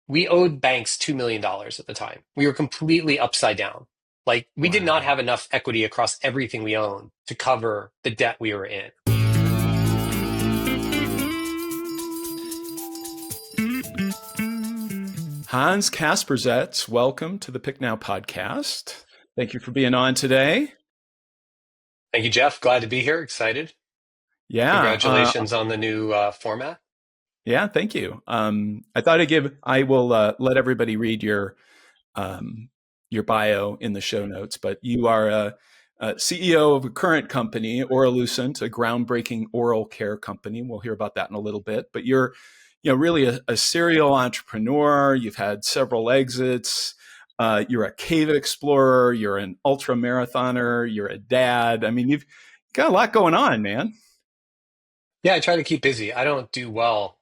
we owed banks $2 million at the time. We were completely upside down. Like we did not Wow. have enough equity across everything we owned to cover the debt we were in. Hans Kaspersetz, welcome to the Pick Now podcast. Thank you for being on today. Thank you, Jeff. Glad to be here. Excited. Yeah, Congratulations on the new format. yeah, thank you. I will let everybody read your bio in the show notes, but you are a CEO of a current company, Oralucent, a groundbreaking oral care company. We'll hear about that in a little bit, but you're really a serial entrepreneur. You've had several exits. You're a cave explorer. You're an ultra marathoner. You're a dad. I mean, you've got a lot going on, man. Yeah, I try to keep busy. I don't do well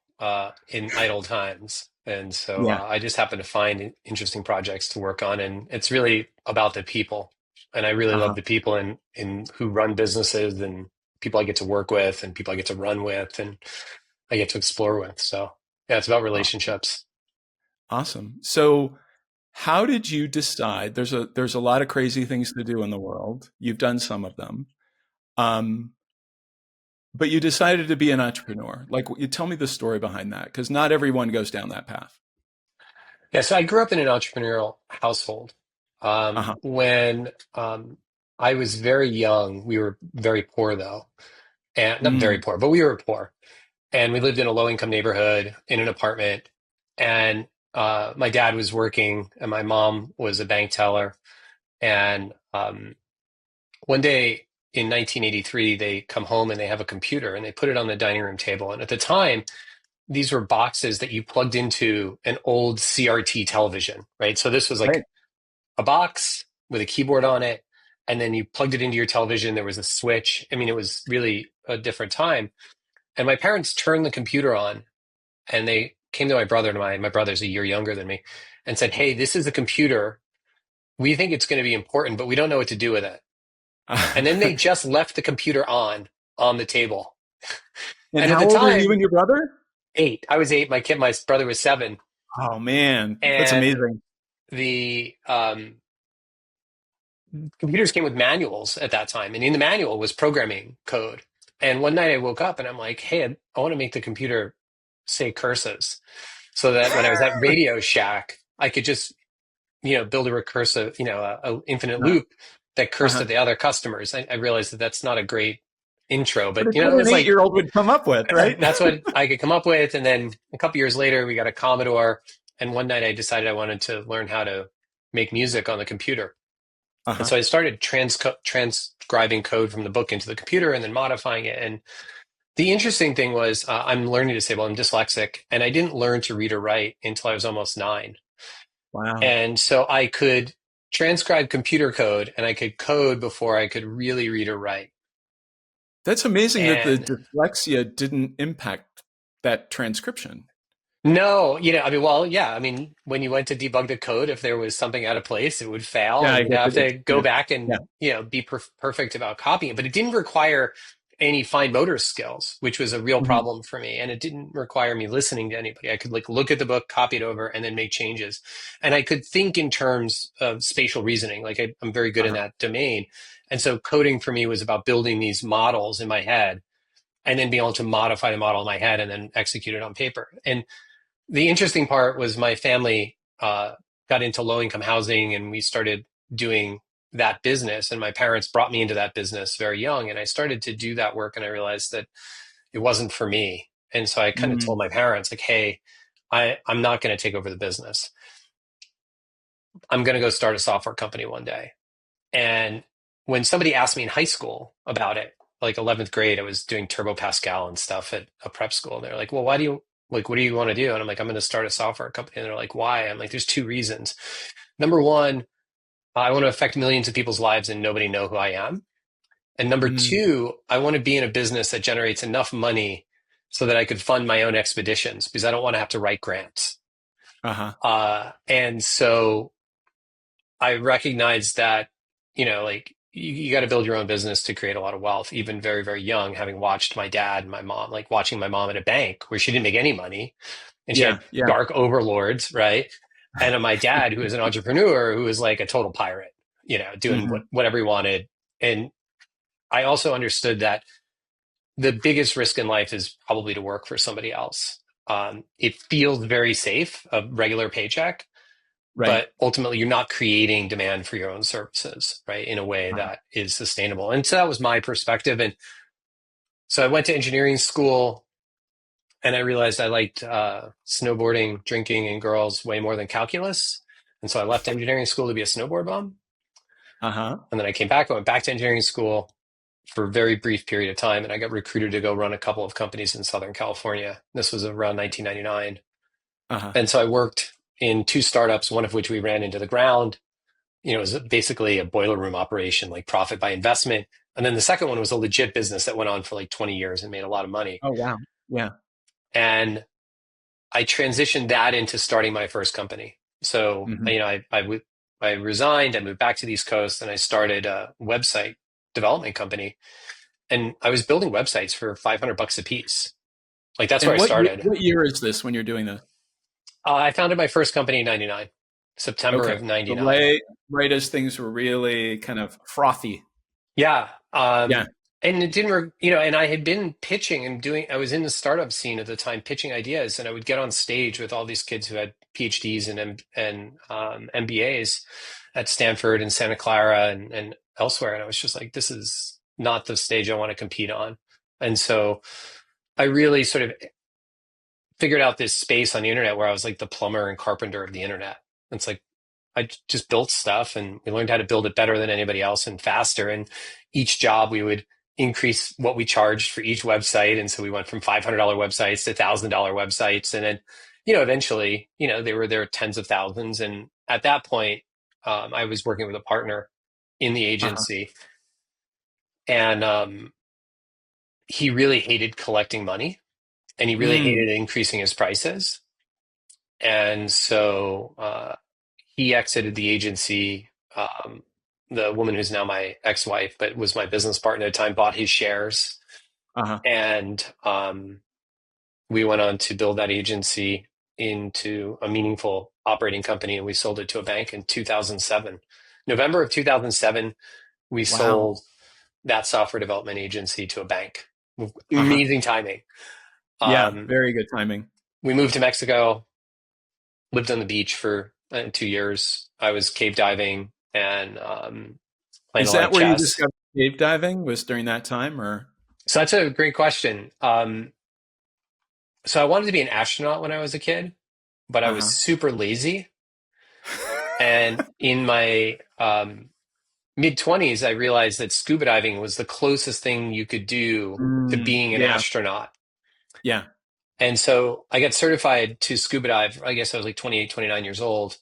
in idle times. And so Yeah. I just happen to find interesting projects to work on. And it's really about the people. And I really love Uh-huh. the people in who run businesses and people I get to work with and people I get to run with and I get to explore with. So yeah, it's about relationships. Awesome. So, how did you decide? There's a lot of crazy things to do in the world. You've done some of them, um, but you decided to be an entrepreneur. Like, you tell me the story behind that, because not everyone goes down that path. Yeah, so I grew up in an entrepreneurial household. Uh-huh. When I was very young, we were very poor though. And not very Mm, poor, but we were poor. And we lived in a low income neighborhood in an apartment. And my dad was working, and my mom was a bank teller. And one day in 1983, they come home and they have a computer and they put it on the dining room table. And at the time, these were boxes that you plugged into an old CRT television, right? So this was right. like a box with a keyboard on it. And then you plugged it into your television. There was a switch. I mean, it was really a different time. And my parents turned the computer on and they came to my brother and my brother's a year younger than me and said, "Hey, this is a computer. We think it's going to be important, but we don't know what to do with it." And then they just left the computer on the table. And And at how the old are you time, and your brother? 8. I was 8. My brother was 7. Oh man, that's And amazing. the computers came with manuals at that time. And in the manual was programming code. And one night I woke up and I'm like, "Hey, I want to make the computer say curses so that when I was at Radio Shack, I could just, build a recursive, a infinite Uh, loop that cursed uh-huh. at the other customers." I realized that that's not a great intro, But but it's it what an was like, 8-year-old would come up with, right? that's what I could come up with. And then a couple years later, we got a Commodore. And one night I decided I wanted to learn how to make music on the computer. And Uh-huh. so I started transcribing code from the book into the computer and then modifying it. And the interesting thing was I'm learning disabled. I'm dyslexic, and I didn't learn to read or write until I was almost 9. Wow. And so I could transcribe computer code and I could code before I could really read or write. That's amazing that the And dyslexia didn't impact that transcription. no, I mean, well, yeah, I mean, when you went to debug the code, if there was something out of place, it would fail Yeah, and I you'd get have that. to It's go back and, yeah. be perfect about copying it. But it didn't require any fine motor skills, which was a real Mhm. problem for me. And it didn't require me listening to anybody. I could like look at the book, copy it over, and then make changes. And I could think in terms of spatial reasoning. Like I'm very good in Uh-huh. that domain. And so coding for me was about building these models in my head and then being able to modify the model in my head and then execute it on paper. And the interesting part was my family got into low income housing and we started doing that business. And my parents brought me into that business very young. And I started to do that work and I realized that it wasn't for me. And so I kind of told Mm. my parents, like, "Hey, I'm not going to take over the business. I'm going to go start a software company one day." And when somebody asked me in high school about it, like 11th grade, I was doing Turbo Pascal and stuff at a prep school. And they're like, "Well, why do you like, what do you want to do?" And I'm like, "I'm going to start a software company." And they're like, "Why?" I'm like, "There's 2 reasons. Number one, I want to affect millions of people's lives and nobody know who I am. And number Mm. two, I want to be in a business that generates enough money so that I could fund my own expeditions because I don't want to have to write grants." Uh-huh. And so I recognize that, like you got to build your own business to create a lot of wealth, even very, very young, having watched my dad and my mom, like watching my mom at a bank where she didn't make any money. and she Yeah. had Yeah. dark overlords, right? And my dad, who was an entrepreneur, who was like a total pirate, doing Hmm. whatever he wanted. And I also understood that the biggest risk in life is probably to work for somebody else. It feels very safe, a regular paycheck, Right. but ultimately you're not creating demand for your own services, right, in a way Uh-huh. that is sustainable. And so that was my perspective. And so I went to engineering school, and I realized I liked snowboarding, drinking, and girls way more than calculus. And so I left engineering school to be a snowboard bum. Uh-huh. And then I went back to engineering school for a very brief period of time, and I got recruited to go run a couple of companies in Southern California. This was around 1999. Uh-huh. And so I worked in two startups, one of which we ran into the ground. It was basically a boiler room operation, like profit by investment. And then the second one was a legit business that went on for like 20 years and made a lot of money. Oh, wow. Yeah. And I transitioned that into starting my first company. So, Hmm. I resigned, I moved back to the East Coast, and I started a website development company. And I was building websites for $500 a piece. Like that's where And I started. what year is this when you're doing this? I founded my first company in 99, September Okay. of So 99. right as things were really kind of frothy. Yeah. Yeah. And it didn't, and I had been pitching and I was in the startup scene at the time, pitching ideas, and I would get on stage with all these kids who had PhDs and MBAs at Stanford and Santa Clara and elsewhere. And I was just like, this is not the stage I want to compete on. And so I really sort of figured out this space on the internet where I was like the plumber and carpenter of the internet. It's like I just built stuff, and we learned how to build it better than anybody else and faster. And each job we would increase what we charged for each website. And so we went from $500 websites to $1,000 websites. And then, eventually, they were there tens of thousands. And at that point, I was working with a partner in the Uh-huh. agency, and he really hated collecting money, and he really Mm. hated increasing his prices. And so he exited the agency. The woman who's now my ex-wife, but was my business partner at the time, bought his shares. Uh-huh. And we went on to build that agency into a meaningful operating company. And we sold it to a bank in 2007. November of 2007, we Wow. sold that software development agency to a bank. Uh-huh. Amazing timing. Yeah, Um, very good timing. we moved to Mexico, lived on the beach for 2 years. I was cave diving and playing a Is lot of that where you chess. discovered cave diving? Was during that time or? So that's a great question. So I wanted to be an astronaut when I was a kid, but I was Uh-huh. super lazy. And in my mid 20s, I realized that scuba diving was the closest thing you could do to Mm, being an yeah, astronaut. yeah. And so I got certified to scuba dive. I guess I was like 28, 29 years old,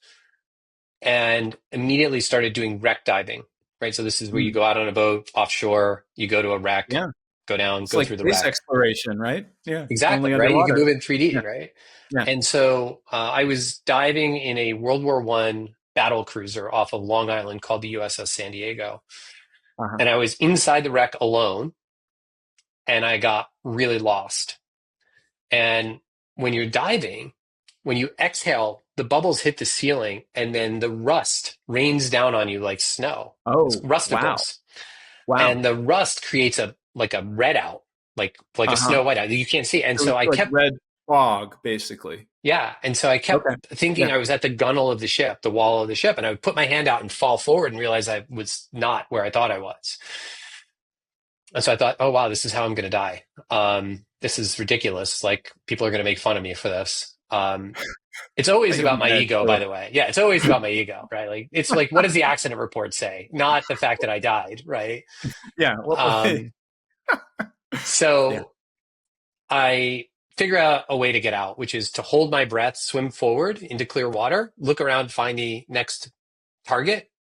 and immediately started doing wreck diving, right? So this is where you Mm, go out on a boat offshore, you go to a wreck, yeah. go down, It's go like through the space wreck. exploration, right? Yeah, Exactly, only right? You can underwater. move in Yeah, 3D, right? yeah. And so I was diving in a World War I battle cruiser off of Long Island called the USS San Diego. Uh-huh. And I was inside the wreck alone, and I got really lost. And when you're diving, when you exhale, the bubbles hit the ceiling, and then the rust rains down on you like snow. It's Oh, wow. rusticles. Wow. And the rust creates a red out, like a Uh-huh. snow white out. You can't see. And So so it's I like kept red fog, basically. Yeah. And so I kept Okay. thinking Yeah. I was at the gunnel of the ship, the wall of the ship, and I would put my hand out and fall forward and realize I was not where I thought I was. And so I thought, oh, wow, this is how I'm going to die. This is ridiculous. Like, people are going to make fun of me for this. It's I always can about my ego, by imagine. the way. Yeah, it's always about my ego, right? Like, it's like, what does the accident report say? Not the fact that I died, right? Yeah. Well, Um, yeah. so I figure out a way to get out, which is to hold my breath, swim forward into clear water, look around, find the next target,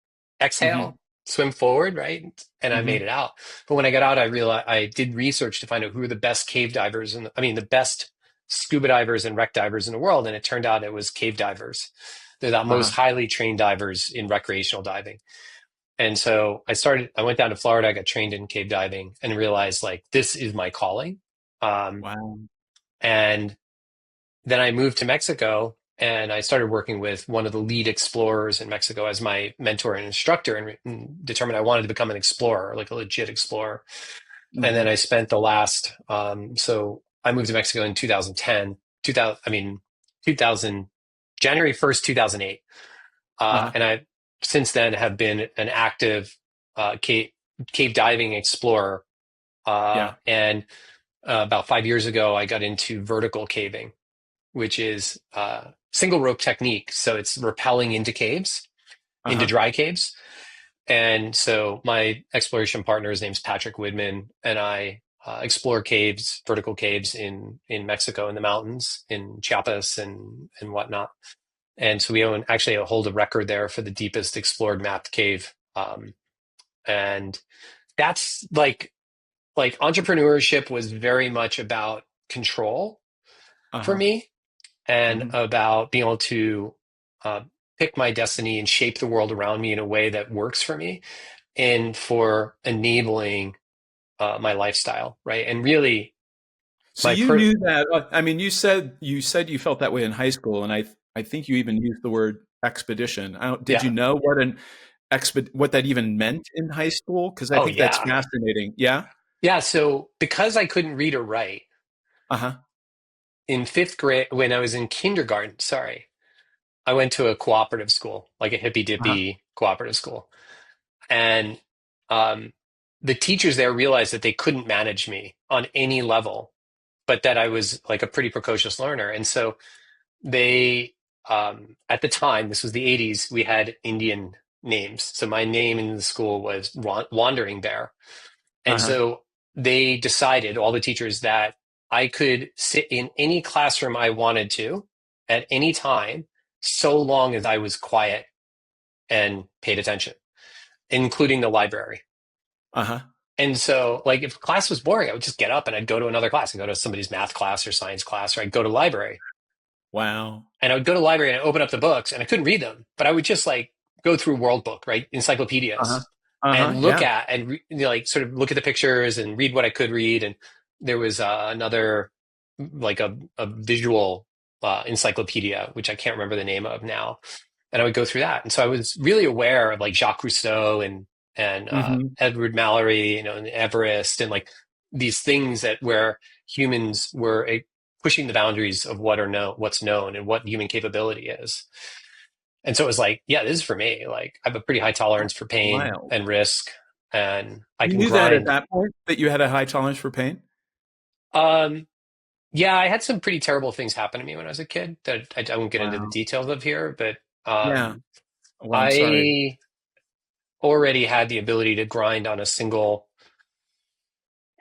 Hmm. exhale, swim forward, right? And I made Hmm. it out. But when I got out, I realized I did research to find out who were the best cave divers and the best scuba divers and wreck divers in the world. And it turned out it was cave divers. They're the most Uh-huh. highly trained divers in recreational diving. And so I went down to Florida, I got trained in cave diving and realized like this is my calling. Um, Wow. and then I moved to Mexico and I started working with one of the lead explorers in Mexico as my mentor and instructor, and determined I wanted to become an explorer, like a legit explorer. And then Hmm. I spent the last, so I moved to Mexico in 2010, 2000, I mean, 2000, January 1st, 2008. Uh-huh. And I, since then, have been an active cave diving explorer. Yeah. And about 5 years ago, I got into vertical caving, which is single rope technique. So it's rappelling into caves, into Uh-huh. dry caves. And so my exploration partner, his name's Patrick Widman, and I explore caves, vertical caves in Mexico, in the mountains, in Chiapas and whatnot. And so we own actually hold a record there for the deepest explored mapped cave. And that's like entrepreneurship was very much about control for Uh-huh. me, and Hmm. about being able to uh, pick my destiny and shape the world around me in a way that works for me, and for enabling my lifestyle, right? And really, So my you per knew that. I mean, you said you felt that way in high school, and I think you even used the word expedition. Did you yeah, know what that even meant in high school? Because I oh think that's yeah, fascinating. Yeah. yeah. So because I couldn't read or write Uh-huh. in fifth grade, when I was in kindergarten, sorry, I went to a cooperative school, like a hippy Uh-huh. dippy cooperative school, and um, the teachers there realized that they couldn't manage me on any level, but that I was like a pretty precocious learner. And so they, at the time, this was the 80s, we had Indian names. So my name in the school was Wandering Bear. And Uh-huh. so they decided, all the teachers, that I could sit in any classroom I wanted to at any time, so long as I was quiet and paid attention, including the library. Uh-huh. And so, like, if class was boring, I would just get up and I'd go to another class. I'd go to somebody's math class or science class, or I'd go to library. Wow. And I would go to the library and I'd open up the books, and I couldn't read them, but I would just like go through World Book, right? Uh-huh. Encyclopedias, Uh-huh. and look Yeah. at and like sort of look at the pictures and read what I could read. And there was another, like a visual encyclopedia, which I can't remember the name of now. And I would go through that. And so I was really aware of like Jacques Cousteau and Hmm. Edward Mallory, and Everest, and like these things that where humans were pushing the boundaries of what's known and what human capability is. And so it was like, yeah, this is for me. Like, I have a pretty high tolerance for pain Wild. and risk, and I You can knew that at grind. that point that you had a high tolerance for pain? Um, yeah, I had some pretty terrible things happen to me when I was a kid that I won't get into the Wow. details of here, but Yeah. Well, I'm sorry. I already had the ability to grind on a single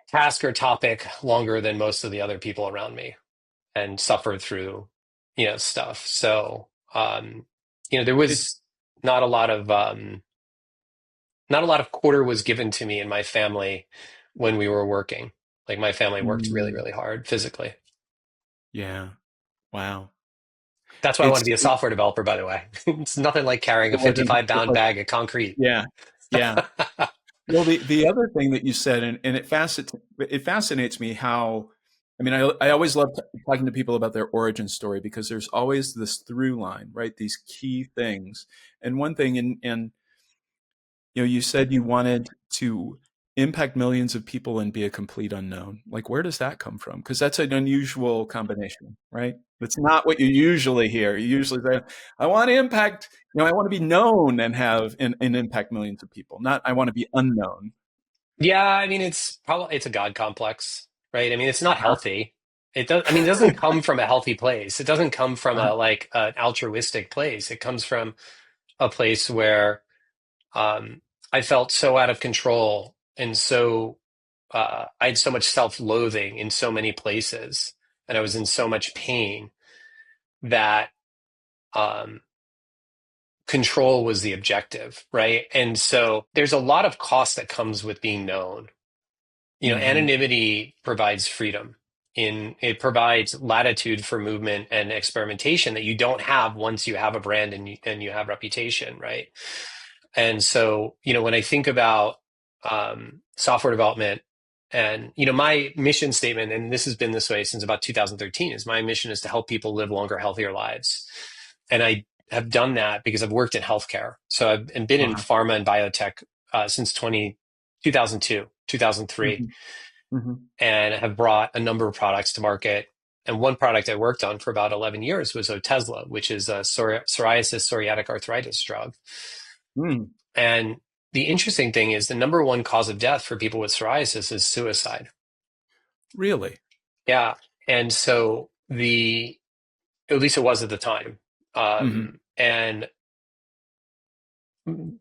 task or topic longer than most of the other people around me, and suffer through, stuff. So, there It's was not a lot of, not a lot of quarter was given to me in my family when we were working. Like, my family worked really, mm, really hard physically. yeah. Wow. That's why I want to be a software developer, by the way. It's nothing like carrying a It wasn't 55 it pound was bag of concrete. yeah. Yeah. Well, the other thing that you said, and it fascinates me how, I mean, I always love talking to people about their origin story because there's always this through line, right? These key things. And one thing, and you said you wanted to impact millions of people and be a complete unknown. Like, where does that come from? Because that's an unusual combination, right? It's not what you usually hear. You usually say, I want to impact, I want to be known and have and impact millions of people, not I want to be unknown. Yeah, I mean, it's a God complex, right? I mean, it's not Uh-huh. healthy. It doesn't come from a healthy place. It doesn't come from Uh-huh. a like an altruistic place. It comes from a place where um, I felt so out of control, and so I had so much self-loathing in so many places, and I was in so much pain that um, control was the objective, right? And so there's a lot of cost that comes with being known. Hmm. Anonymity provides freedom. It provides latitude for movement and experimentation that you don't have once you have a brand and you have reputation, right? And so, when I think about software development And, my mission statement, and this has been this way since about 2013, is my mission is to help people live longer, healthier lives. And I have done that because I've worked in healthcare. So I've been in Uh-huh. pharma and biotech since 2002, 2003, Mhm. Mhm. and have brought a number of products to market. And one product I worked on for about 11 years was Otezla, which is a psoriasis, psoriatic arthritis drug. Mm. And the interesting thing is the number one cause of death for people with psoriasis is suicide. Really? Yeah. And so at least it was at the time. Mhm. And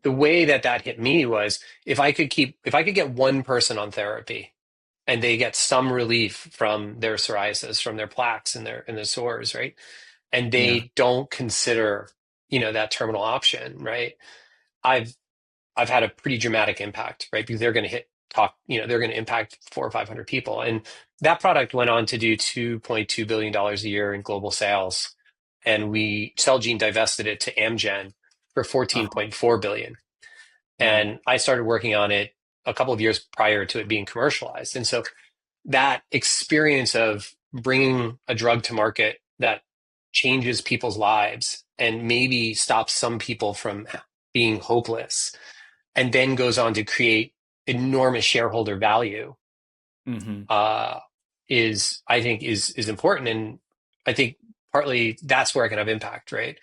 the way that hit me was if I could get one person on therapy and they get some relief from their psoriasis, from their plaques and their sores, right? And Yeah. they don't consider, that terminal option, right? I've I've had a pretty dramatic impact, right? Because they're going to they're going to impact 400 or 500 people. And that product went on to do $2.2 billion a year in global sales. And Celgene divested it to Amgen for Uh-huh. 14.4 billion. Wow. And I started working on it a couple of years prior to it being commercialized. And so that experience of bringing a drug to market that changes people's lives and maybe stops some people from being hopeless and then goes on to create enormous shareholder value Mhm. uh, is I think is important. And I think partly that's where I can have impact, right?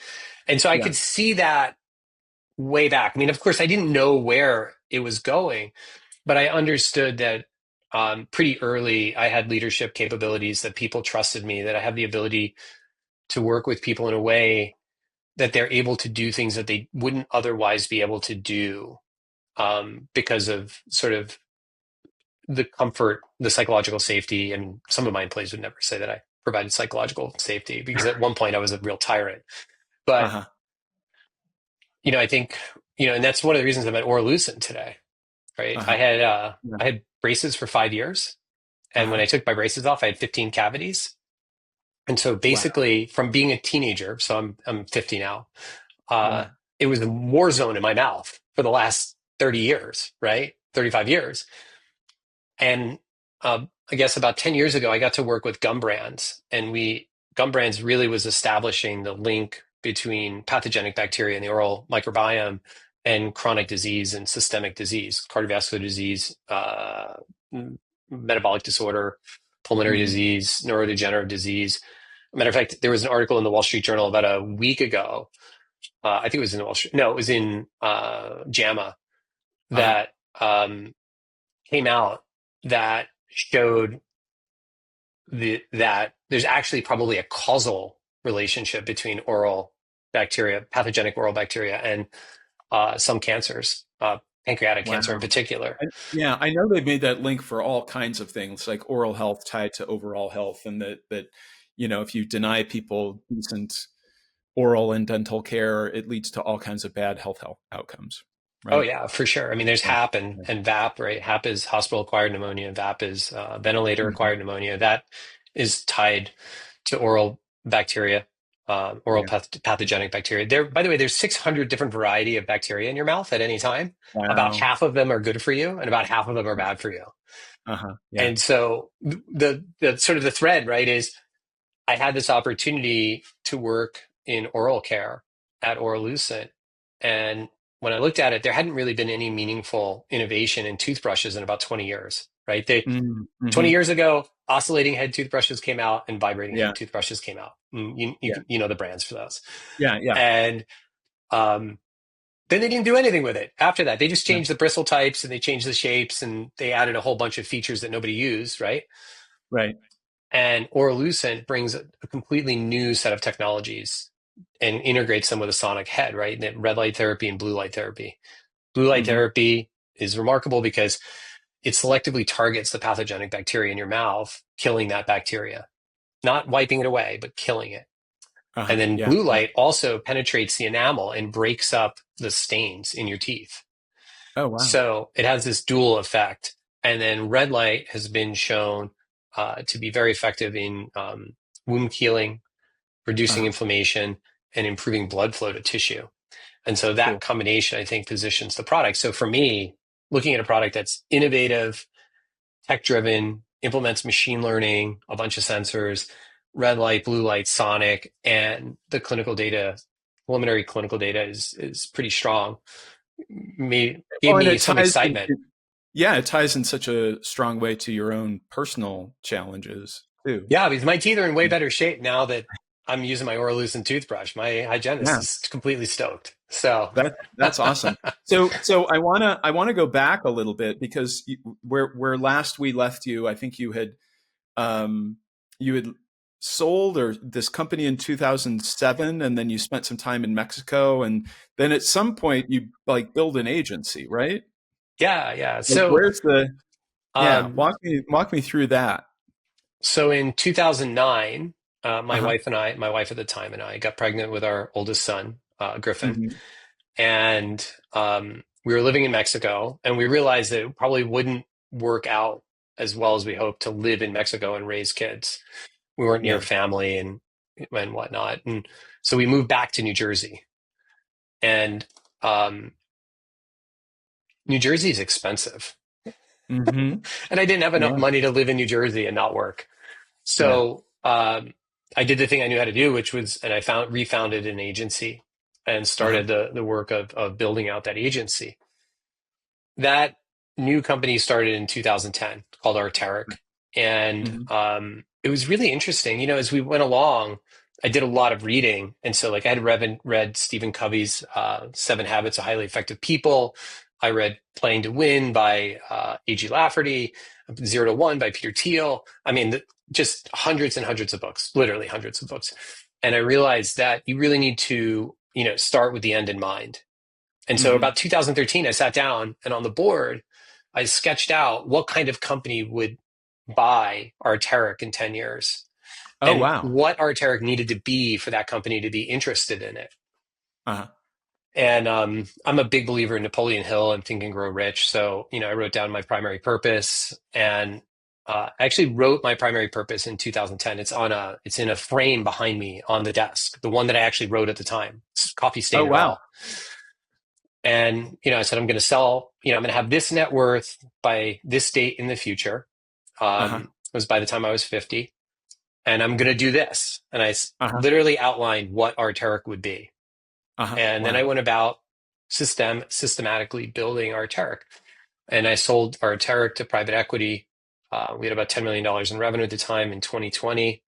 And so I Yeah. could see that way back. I mean, of course, I didn't know where it was going, but I understood that pretty early I had leadership capabilities, that people trusted me, that I have the ability to work with people in a way that they're able to do things that they wouldn't otherwise be able to do because of sort of the comfort, the psychological safety. And some of my employees would never say that I provided psychological safety because at one point I was a real tyrant. But, Uh-huh. I think, and that's one of the reasons I'm at Oralucent today, right? Uh-huh. Yeah. I had braces for 5 years. And when Uh-huh. I took my braces off, I had 15 cavities. And so Wow. basically from being a teenager, so I'm 50 now, uh, Yeah. it was a war zone in my mouth for the last 30 years, right? 35 years. And I guess about 10 years ago, I got to work with Gum Brands, and Gum Brands really was establishing the link between pathogenic bacteria in the oral microbiome and chronic disease and systemic disease, cardiovascular disease, metabolic disorder, pulmonary Mhm. disease, neurodegenerative disease. Matter of fact, there was an article in the Wall Street Journal about a week ago. I think it was in the Wall Street. No, it was in JAMA Uh-huh. that came out that showed that there's actually probably a causal relationship between oral bacteria, pathogenic oral bacteria, and some cancers, pancreatic cancer in Wow. particular. Yeah, I know they've made that link for all kinds of things, like oral health tied to overall health, and that if you deny people decent oral and dental care, it leads to all kinds of bad health outcomes. Oh Right? yeah, for sure. I mean, there's Yeah. HAP Yeah. and VAP, right? HAP is hospital acquired pneumonia. VAP is ventilator Mhm. acquired pneumonia. That is tied to oral bacteria, oral Yeah. pathogenic bacteria. By the way, there's 600 different variety of bacteria in your mouth at any time. About Wow. half of them are good for you, and about half of them are bad for you. Uh-huh. Yeah. And so the sort of the thread, right, is I had this opportunity to work in oral care at Oralucent. And when I looked at it, there hadn't really been any meaningful innovation in toothbrushes in about 20 years, right? 20 Mm-hmm. years ago, oscillating head toothbrushes came out and vibrating Yeah. head toothbrushes came out. Yeah. You know the brands for those. Yeah. Yeah. And um, then they didn't do anything with it after that. They just Yeah. changed the bristle types and they changed the shapes and they added a whole bunch of features that nobody used, right? Right. And Oralucent brings a completely new set of technologies and integrates them with a sonic head, right? Red light therapy and blue light therapy. Blue light Mm-hmm. therapy is remarkable because it selectively targets the pathogenic bacteria in your mouth, killing that bacteria, not wiping it away, but killing it. And Uh-huh. then Yeah. blue Yeah. light also penetrates the enamel and breaks up the stains in your teeth. Oh, wow. So it has this dual effect. And then red light has been shown to be very effective in wound healing, reducing Uh-huh. inflammation, and improving blood flow to tissue. And so that Cool. combination, I think, positions the product. So for me, looking at a product that's innovative, tech driven, implements machine learning, a bunch of sensors, red light, blue light, sonic, and the clinical data, preliminary clinical data is pretty strong. Gave Well, and me it some ties excitement. yeah, it ties in such a strong way to your own personal challenges too. Yeah, because my teeth are in way better shape now that I'm using my Oralucent toothbrush. My hygienist Yeah, is completely stoked. So, that's awesome. So I wanna go back a little bit because where last we left you, I think um, you had sold or this company in 2007, and then you spent some time in Mexico, and then at some point you like build an agency, right? yeah, yeah. Like where's the yeah? Um, Walk me through that. so in 2009, Uh huh. my wife at the time and I got pregnant with our oldest son, Griffin, Hmm. and we were living in Mexico, and we realized that it probably wouldn't work out as well as we hoped to live in Mexico and raise kids. We weren't near Yeah. family and whatnot, and so we moved back to New Jersey. And um, New Jersey is expensive, Hmm. and I didn't have enough Yeah. money to live in New Jersey and not work. Yeah. So I did the thing I knew how to do, which was, and I found refounded an agency and Uh huh. started the work of building out that agency. That new company started in 2010 called Arteric. And Hmm. it was really interesting. As we went along, I did a lot of reading. And so, like, I had read Stephen Covey's Seven Habits of Highly Effective People. I read Playing to Win by A.G. Lafferty, Zero to One by Peter Thiel. I mean, just hundreds and hundreds of books, literally hundreds of books. And I realized that you really need to, start with the end in mind. And so Hmm. about 2013, I sat down and on the board, I sketched out what kind of company would buy Arteric in 10 years Oh and wow. what Arteric needed to be for that company to be interested in it. Uh huh. And I'm a big believer in Napoleon Hill and Think and Grow Rich. So, I wrote down my primary purpose and I actually wrote my primary purpose in 2010. It's in a frame behind me on the desk, the one that I actually wrote at the time. It's coffee Oh stain and wow. all. And, I said, I'm going to sell, I'm going to have this net worth by this date in the future. Uh huh. It was by the time I was 50. And I'm going to do this. And Uh huh. literally outlined what Arteric would be. Uh huh. And then I Wow. went about systematically building Arteric. And I sold Arteric to private equity. We had about $10 million in revenue at the time in 2020.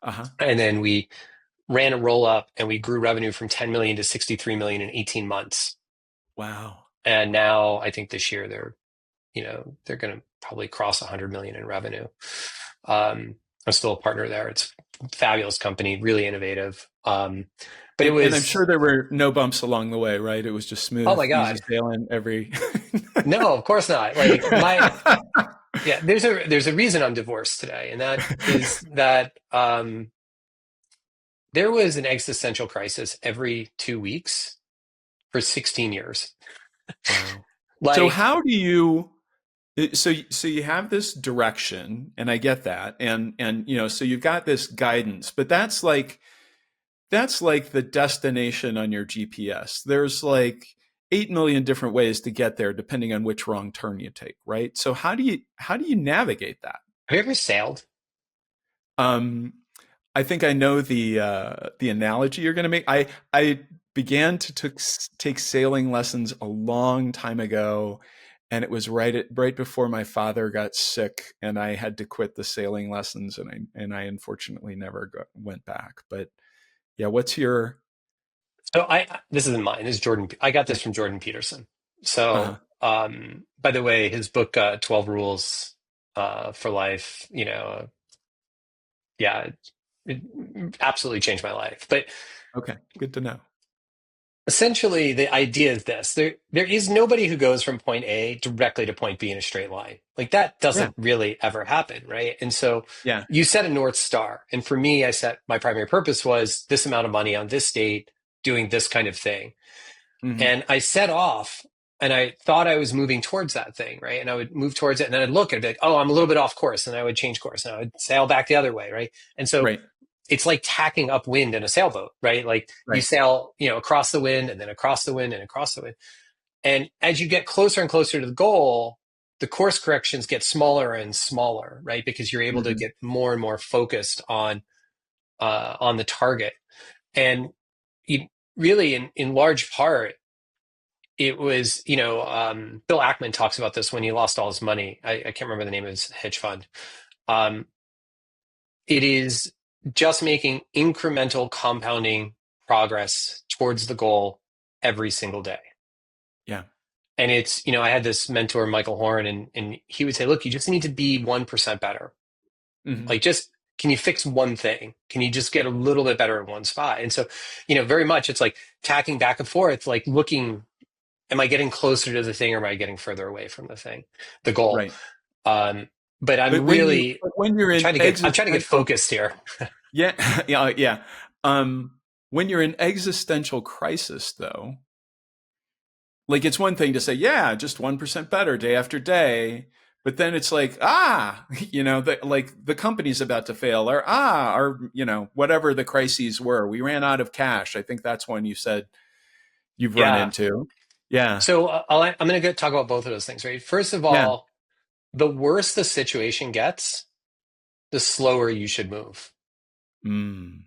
Uh huh. And then we ran a roll up and we grew revenue from 10 million to 63 million in 18 months. Wow. And now I think this year they're going to probably cross 100 million in revenue. I'm still a partner there. It's a fabulous company, really innovative. But it And I'm was, sure there were no bumps along the way, right? It was just oh smooth, my easy God, sailing every. no, of course not. Like yeah, there's a reason I'm divorced today, and that is that there was an existential crisis every 2 weeks for 16 years. Wow. So Like, how do you so you have this direction, and I get that, and so you've got this guidance, but that's like the destination on your GPS. There's like 8 million different ways to get there depending on which wrong turn you take, right? So how do you navigate that? have you ever sailed? Um, I think I know the analogy you're going to make. I began to take sailing lessons a long time ago, and it was right before my father got sick, and I had to quit the sailing lessons, and I unfortunately never went back. But yeah, what's your So this isn't mine. This is Jordan. I got this from Jordan Peterson. uh So, by the way, his book, 12 Rules, for Life, yeah, it absolutely changed my life. But okay, good to know. essentially, the idea is this: there is nobody who goes from point A directly to point B in a straight line. Like that Yeah, doesn't really ever happen, right? And so yeah, you set a North Star. And for me, I set my primary purpose was this amount of money on this date doing this kind of thing. hmm, And I set off and I thought I was moving towards that thing, right? And I would move towards it and then I'd look and I'd be like, oh, I'm a little bit off course. And I would change course and I would sail back the other way, right? And so right, it's like tacking upwind in a sailboat, right? Like you right, sail, across the wind and then across the wind and across the wind. And as you get closer and closer to the goal, the course corrections get smaller and smaller, right? Because you're able to Hmm. get more and more focused on the target. And you, really, in large part, it was, Bill Ackman talks about this when he lost all his money. I can't remember the name of his hedge fund. Um, it is just making incremental compounding progress towards the goal every single day. Yeah. And it's, I had this mentor, Michael Horn, and he would say, look, you just need to be 1% better. Hmm. Like, just, can you fix one thing? Can you just get a little bit better in one spot? And so, very much it's like tacking back and forth, like looking, am I getting closer to the thing or am I getting further away from the thing, the goal? Right. Um, but But when you're in I'm trying to get existential, focused here. yeah, yeah, yeah. When you're in existential crisis, though, like it's one thing to say, yeah, just 1% better day after day. But then it's like, like the company's about to fail, or whatever the crises were. We ran out of cash. I think that's one you said you've run Yeah. into. Yeah. So I'm going to talk about both of those things, right? First of Yeah. all, the worse the situation gets, the slower you should move. Mm.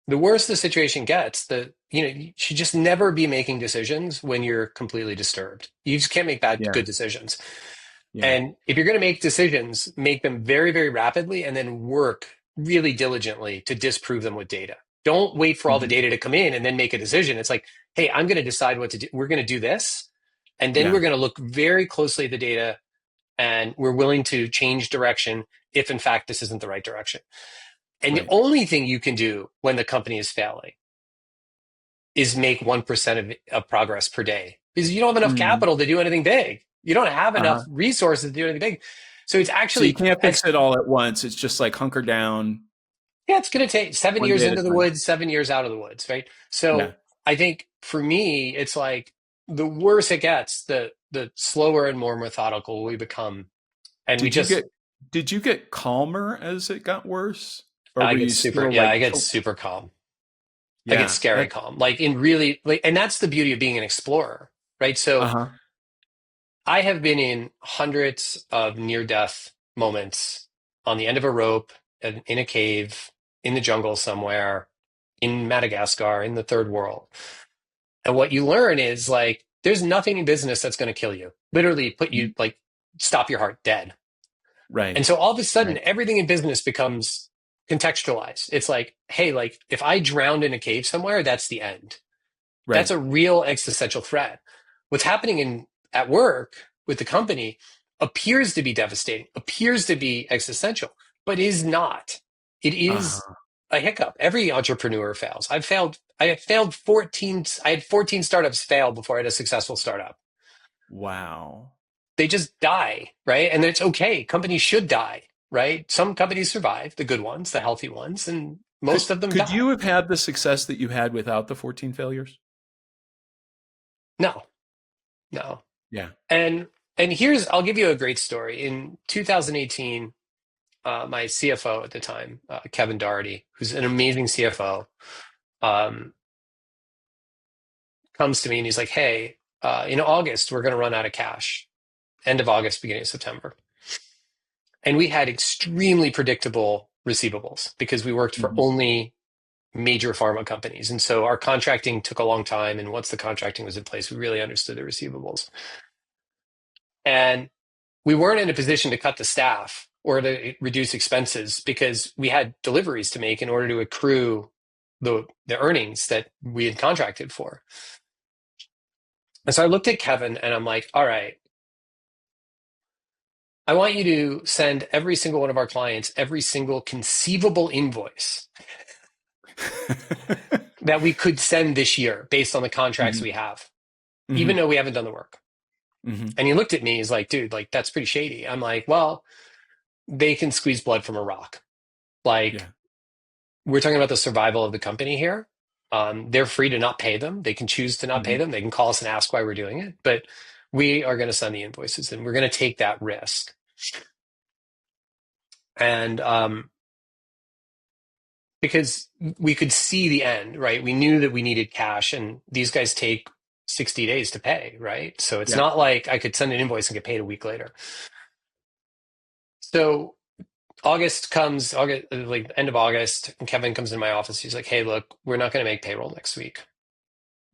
The worse the situation gets, you should just never be making decisions when you're completely disturbed. You just can't make Yeah. good decisions. Yeah. And if you're going to make decisions, make them very, very rapidly and then work really diligently to disprove them with data. Don't wait for all the Hmm. data to come in and then make a decision. It's like, hey, I'm going to decide what to do. We're going to do this. And then we're Yeah. going to look very closely at the data and we're willing to change direction if, in fact, this isn't the right direction. And the Right. only thing you can do when the company is failing is make 1% of progress per day because you don't have enough Mm. capital to do anything big. You don't have enough Uh-huh. resources to do anything big. So it's So you actually, can't fix as it all at once. It's just like hunker down yeah, it's going to take 7 years one day at a into the time. woods, 7 years out of the woods, right? Yeah. So I think for me, it's like the worse it gets, the slower and more methodical we become. And we Did you just, get did you get calmer as it got worse? Or were you still like, I get super calm. I get yeah, scary that calm. Like in really, like, and that's the beauty of being an explorer, right? So uh-huh. I have been in hundreds of near death moments on the end of a rope, in a cave, in the jungle somewhere, in Madagascar, in the third world. And what you learn is like, there's nothing in business that's going to kill you, literally put you Mhm. like, stop your heart dead. Right. And so all of a sudden, Right. everything in business becomes contextualized. It's like, hey, like if I drowned in a cave somewhere, that's the end. That's Right. a real existential threat. What's happening at work with the company appears to be devastating, appears to be existential, but is not. It is Uh-huh. a hiccup. Every entrepreneur fails. I have failed 14. I had 14 startups fail before I had a successful startup. Wow. They just die, right? And it's okay. Companies should die, right? Some companies survive, the good ones, the healthy ones, and most of them Could die. you have had the success that you had without the 14 failures? No, no. Yeah. And I'll give you a great story. In 2018, my CFO at the time, Kevin Doherty, who's an amazing CFO, um, comes to me and he's like, "Hey, in August we're going to run out of cash. End of August, beginning of September." And we had extremely predictable receivables because we worked for Hmm. only major pharma companies, and so our contracting took a long time. And once the contracting was in place, we really understood the receivables. And we weren't in a position to cut the staff or to reduce expenses because we had deliveries to make in order to accrue the earnings that we had contracted for. And so I looked at Kevin and I'm like, all right, I want you to send every single one of our clients every single conceivable invoice that we could send this year based on the contracts Hmm. we have, even Hmm. though we haven't done the work. Hmm. And he looked at me, he's like, dude, like that's pretty shady. I'm like, well, they can squeeze blood from a rock. Like Yeah. we're talking about the survival of the company here. They're free to not pay them. They can choose to not pay Hmm. them. They can call us and ask why we're doing it, but we are going to send the invoices and we're going to take that risk. And because we could see the end, right? We knew that we needed cash, and these guys take 60 days to pay, right? So it's Yeah. not like I could send an invoice and get paid a week later. So August comes, August, like end of August, and Kevin comes in my office. He's like, "Hey, look, we're not going to make payroll next week."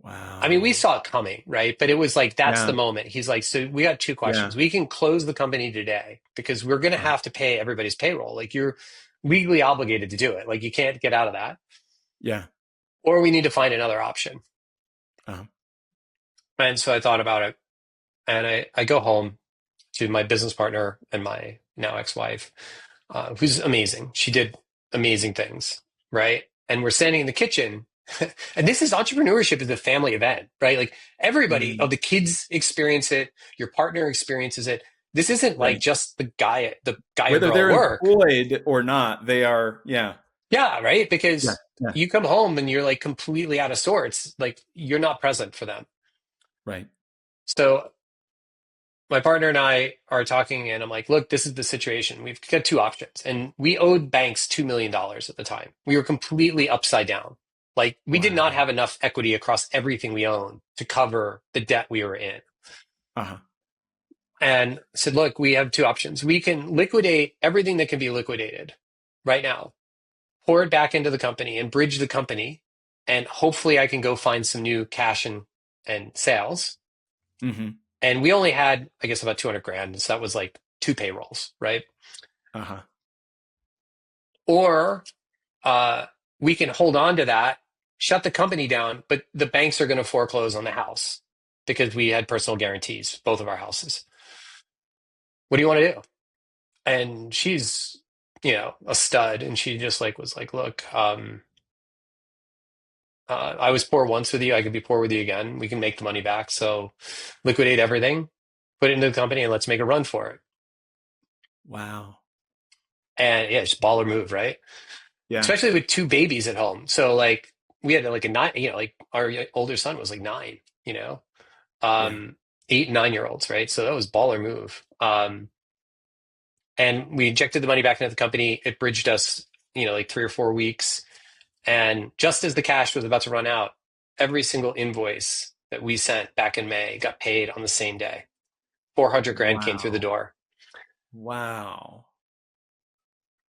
I mean, we Wow. saw it coming, right? But it was like, that's the Yeah. moment. He's like, "So we got two Yeah. questions. We can close the company today because we're going to Uh, have to pay everybody's payroll. Like, you're legally obligated to do it. Like, you can't get out of that. yeah. Or we need to find another option." Uh, And so I thought about it, and I go home to my business partner and my now ex-wife, who's amazing. She did amazing things, right? And we're standing in the kitchen, and this is entrepreneurship is a family event, right? Like everybody, mm, oh, the kids experience it, your partner experiences it. This isn't like right. just the guy or Whether girl at they're work. employed or not, they are. Yeah. Yeah, right? Yeah. Because Yeah. you come home and you're like completely out of sorts, like you're not present for them. Right. So my partner and I are talking, and I'm like, look, this is the situation. We've got two options. And we owed banks $2 million dollars at the time. We were completely upside down. Like, we did not Wow. have enough equity across everything we owned to cover the debt we were in. Uh-huh. And said, look, we have two options. We can liquidate everything that can be liquidated right now, pour it back into the company and bridge the company. And hopefully I can go find some new cash and sales. Mm-hmm. And we only had, I guess, about 200 grand. So that was like two payrolls, right? Uh-huh. Or uh, we can hold on to that, shut the company down, but the banks are going to foreclose on the house because we had personal guarantees, both of our houses. What do you want to do? And she's, a stud, and she just like was like, look, I was poor once with you. I could be poor with you again. We can make the money back. So liquidate everything, put it into the company, and let's make a run for it. Wow. And yeah, it's baller move, right? Yeah. Especially with two babies at home. So like we had like a nine, like our older son was like nine, Yeah. um, 8 and 9 year olds, right? So that was baller move. And we injected the money back into the company. It bridged us, like 3 or 4 weeks. And just as the cash was about to run out, every single invoice that we sent back in May got paid on the same day. 400 grand came through the Wow. door. Wow.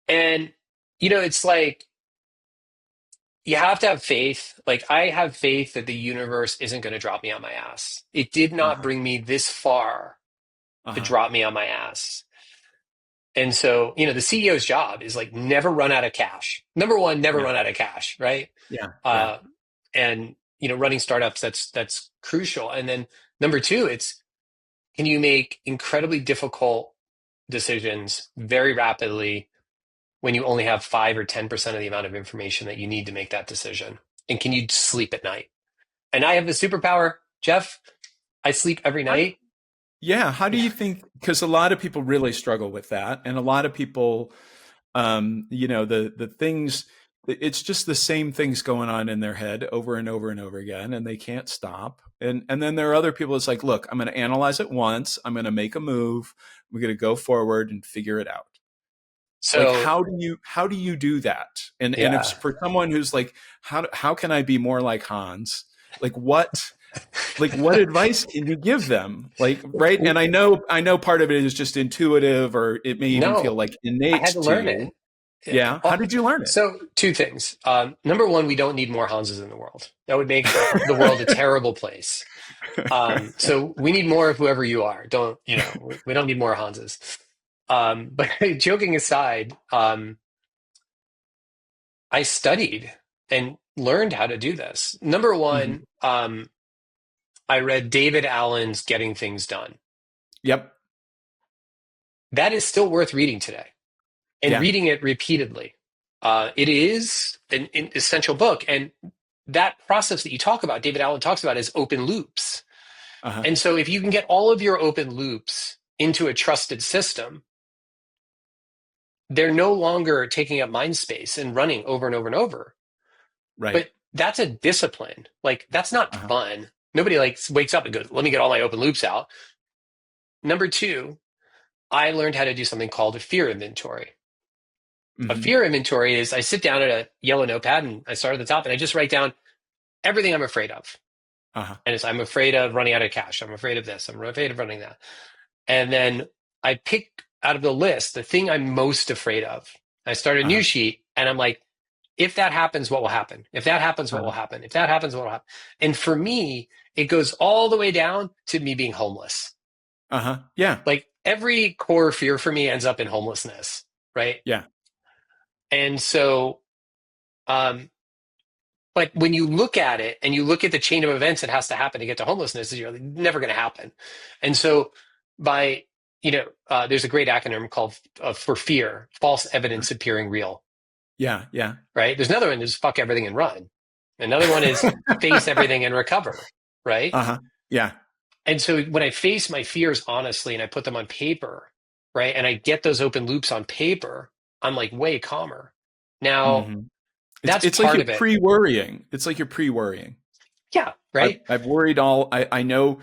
And, it's like, you have to have faith. Like, I have faith that the universe isn't going to drop me on my ass. It did not Uh-huh. bring me this far to Uh-huh. drop me on my ass. And so, the CEO's job is like never run out of cash. Number one, never Yeah. run out of cash, right? Yeah. Yeah. Uh, and running startups, that's crucial. And then number two, it's, can you make incredibly difficult decisions very rapidly when you only have 5 or 10% of the amount of information that you need to make that decision? And can you sleep at night? And I have the superpower, Jeff. I sleep every How do, night. yeah. How do you think? Because a lot of people really struggle with that, and a lot of people, the things. It's just the same things going on in their head over and over and over again, and they can't stop. And then there are other people. It's like, look, I'm going to analyze it once. I'm going to make a move. We're going to go forward and figure it out. Like, So how do you do that? And if yeah, for someone who's like, how can I be more like Hans? Like what advice can you give them? Like, right? And I know part of it is just intuitive, or it may even feel no, like I innate had to to learn you. it. Yeah. Yeah. How did you learn So two things. Number one, we don't need more Hanses in the world. That would make the world a terrible place. it? So we need more of whoever you are. Don't, we don't need more Hanses. But joking aside, I studied and learned how to do this. Number Mhm. one, I read David Allen's Getting Things Done. Yep. That is still worth reading today and Yeah. reading it repeatedly. It is an essential book. And that process that you talk about, David Allen talks about, is open loops. Uh-huh. And so if you can get all of your open loops into a trusted system, they're no longer taking up mind space and running over and over and over. Right. But that's a discipline. Like, that's not Uh-huh. fun. Nobody like wakes up and goes, let me get all my open loops out. Number two, I learned how to do something called a fear inventory. A Hmm. fear inventory is, I sit down at a yellow notepad and I start at the top and I just write down everything I'm afraid of. Uh-huh. And it's, I'm afraid of running out of cash. I'm afraid of this. I'm afraid of running that. And then I pick out of the list the thing I'm most afraid of. I start a new Uh-huh. sheet and I'm like, if that happens, what will happen? If that happens, what will Uh-huh. happen? If that happens, what will happen? And for me, it goes all the way down to me being homeless. Uh-huh. Yeah. Like every core fear for me ends up in homelessness, right? Yeah. And so, um, but when you look at it and you look at the chain of events that has to happen to get to homelessness, you're like, never going to happen. And so, by there's a great acronym called for fear: false evidence appearing real. Yeah. Yeah. Right? There's another one is fuck everything and run. Another one is face everything and recover. Right? Uh-huh. Yeah. And so when I face my fears honestly and I put them on paper, right, and I get those open loops on paper, I'm like way calmer. Now Hmm. It's that's it's like part you're of it. pre-worrying. It's like you're pre-worrying. Yeah. I've Right. I've worried all. I know.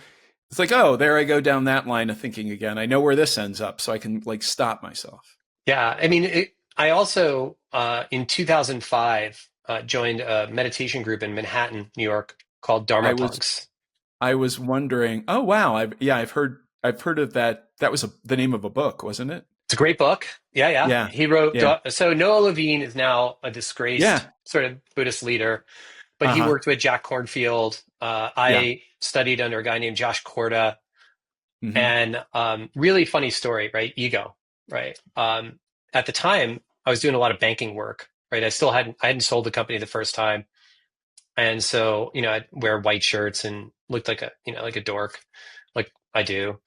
It's like, oh, there I go down that line of thinking again. I know where this ends up, so I can like stop myself. Yeah, I mean, I also in 2005 joined a meditation group in Manhattan, New York, called Dharma I was Punks. I was wondering. Oh wow, I've heard of that. That was the name of a book, wasn't it? It's a great book. Yeah, yeah. Yeah, He wrote. yeah, So Noah Levine is now a disgraced yeah. sort of Buddhist leader, but Uh he huh. worked with Jack Kornfield. Yeah. I studied under a guy named Josh Korda, Hmm. and really funny story, right? Ego, right? At the time, I was doing a lot of banking work, right? I hadn't sold the company the first time. And so, I'd wear white shirts and looked like like a dork, like I do.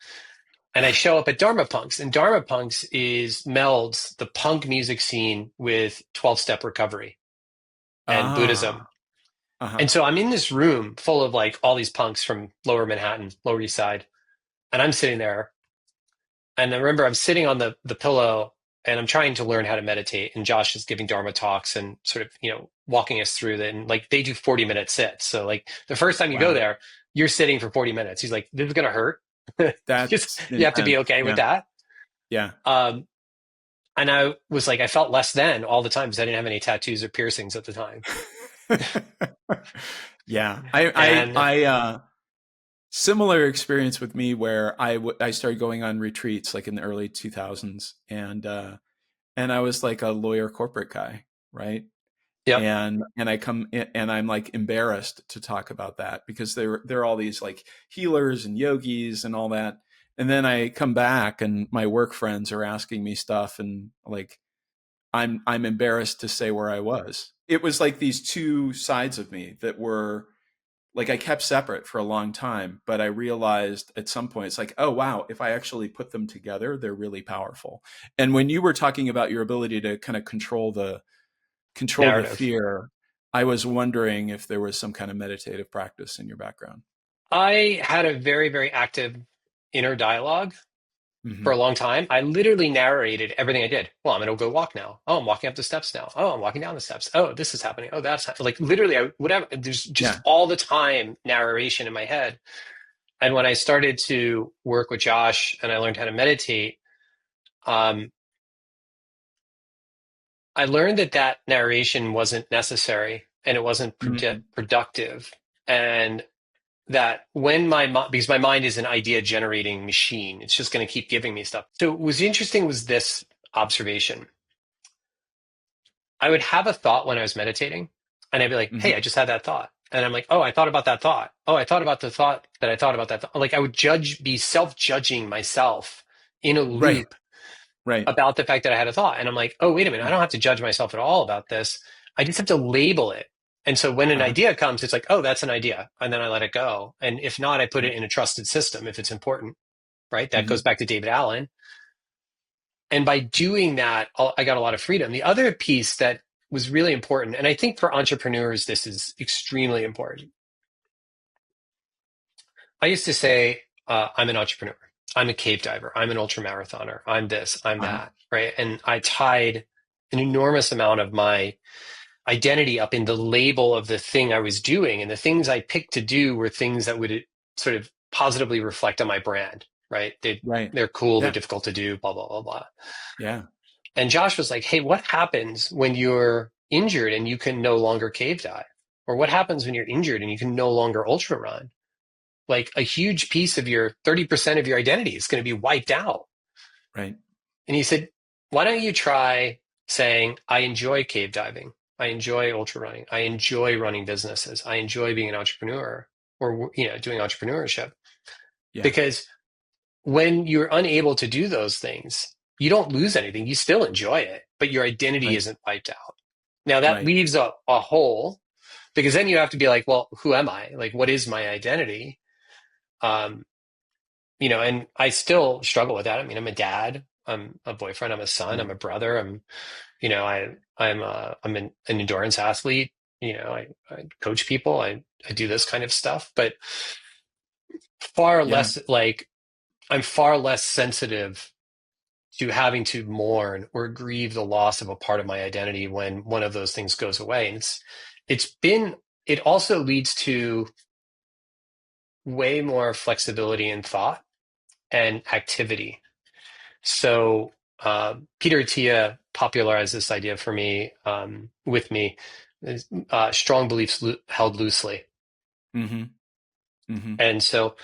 And I show up at Dharma Punks, and Dharma Punks is melds the punk music scene with 12-step recovery and Buddhism. Ah. Uh huh. And so I'm in this room full of like all these punks from Lower Manhattan, Lower East Side, and I'm sitting there. And I remember I'm sitting on the pillow and I'm trying to learn how to meditate. And Josh is giving Dharma talks and sort of, walking us through that. And like they do 40-minute sits. So like the first time you go Wow. there, you're sitting for 40 minutes. He's like, this is going to hurt. Just, That's you have to be intense. okay with Yeah. that. Yeah. Um, and I was like, I felt less than all the time because I didn't have any tattoos or piercings at the time. Yeah. I similar experience with me where I started going on retreats like in the early 2000s, and I was like a lawyer corporate guy, right? Yep. And I come in and I'm like embarrassed to talk about that because there are all these like healers and yogis and all that. And then I come back and my work friends are asking me stuff and like I'm embarrassed to say where I was. It was like these two sides of me that were like I kept separate for a long time, but I realized at some point it's like, oh wow, if I actually put them together, they're really powerful. And when you were talking about your ability to kind of control the Narrative. fear, I was wondering if there was some kind of meditative practice in your background. I had a very, very active inner dialogue for a Hmm. long time. I literally narrated everything I did. Well, I'm going to go walk now. Oh, I'm walking up the steps now. Oh, I'm walking down the steps. Oh, this is happening. Oh, that's like literally, whatever. There's just Yeah. all the time narration in my head. And when I started to work with Josh and I learned how to meditate, um, I learned that that narration wasn't necessary and it wasn't Hmm. productive. And that when because my mind is an idea generating machine, it's just going to keep giving me stuff. So what was interesting was this observation. I would have a thought when I was meditating, and I'd be like, Hmm. "Hey, I just had that thought," and I'm like, "Oh, I thought about that thought. Oh, I thought about the thought that I thought about that thought." Like I would be self-judging myself in a Right. loop Right. about the fact that I had a thought, and I'm like, "Oh, wait a minute, I don't have to judge myself at all about this. I just have to label it." And so when an Uh-huh. idea comes, it's like, "Oh, that's an idea," and then I let it go. And if not, I put Right. it in a trusted system if it's important. Right? That goes Hmm. back to David Allen. And by doing that, I got a lot of freedom. The other piece that was really important, and I think for entrepreneurs, this is extremely important. I used to say, I'm an entrepreneur. I'm a cave diver. I'm an ultra marathoner. I'm this, I'm Uh-huh. that, right? And I tied an enormous amount of my identity up in the label of the thing I was doing. And the things I picked to do were things that would sort of positively reflect on my brand, right? Right. They're cool, they're Yeah. difficult to do, blah, blah, blah, blah. Yeah. And Josh was like, hey, what happens when you're injured and you can no longer cave dive? Or what happens when you're injured and you can no longer ultra run? Like a huge piece of your 30% of your identity is going to be wiped out. Right. And he said, why don't you try saying, I enjoy cave diving. I enjoy ultra running. I enjoy running businesses. I enjoy being an entrepreneur or, doing entrepreneurship. Yeah. Because when you're unable to do those things, you don't lose anything. You still enjoy it, but your identity Right. isn't wiped out. Now that Right. leaves a hole because then you have to be like, well, who am I? Like, what is my identity? Um, and I still struggle with that. I mean, I'm a dad, I'm a boyfriend, I'm a son, Yeah. I'm a brother, I'm an endurance athlete. I coach people. I do this kind of stuff, but far Yeah. less like I'm far less sensitive to having to mourn or grieve the loss of a part of my identity when one of those things goes away. And it also leads to way more flexibility in thought and activity. So Peter Attia popularized this idea for me, with me, strong beliefs held loosely. Mm-hmm. Mm-hmm. And so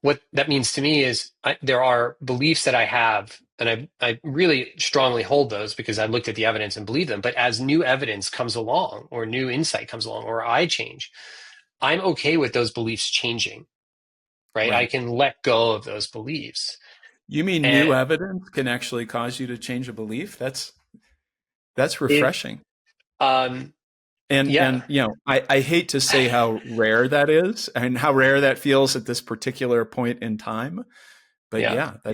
what that means to me is there are beliefs that I have, and I really strongly hold those because I looked at the evidence and believe them. But as new evidence comes along, or new insight comes along, or I change, I'm okay with those beliefs changing, right? I Right. can let go of those beliefs. You mean new And evidence can actually cause you to change a belief? That's it, refreshing. um, And yeah, I hate to say how rare that is and how rare that feels at this particular point in time, but yeah. yeah,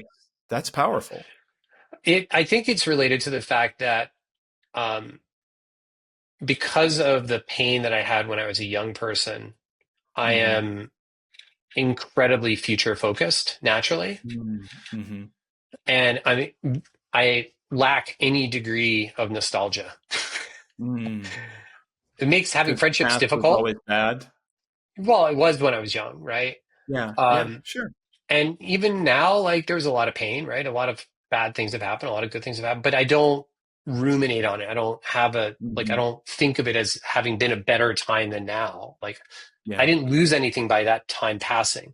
that's powerful. I think it's related to the fact that, um, because of the pain that I had when I was a young person, I Mm-hmm. am incredibly future focused naturally. Mm-hmm. And I lack any degree of nostalgia. Mm. It makes having Because the friendships past was difficult. always bad. Well, it was when I was young, right? Yeah, yeah, Um, sure. and even now, like there's a lot of pain, right? A lot of bad things have happened, a lot of good things have happened, but I don't ruminate on it. I don't have I Mm-hmm. don't think of it as having been a better time than now. Like I Yeah. didn't lose anything by that time passing.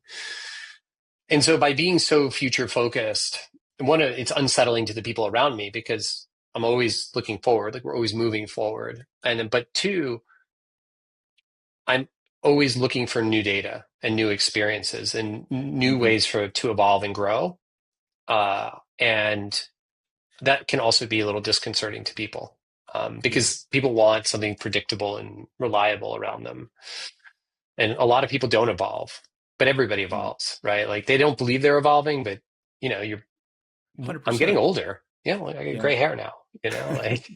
And so by being so future focused, it's unsettling to the people around me because I'm always looking forward, like we're always moving forward. And then, but two, I'm always looking for new data and new experiences and new Mm-hmm. ways to evolve and grow. And that can also be a little disconcerting to people, Yeah. because people want something predictable and reliable around them. And a lot of people don't evolve, but everybody Mm. evolves, right? Like they don't believe they're evolving, but you're I'm getting 100%. older. Like I get Yeah. gray hair now, like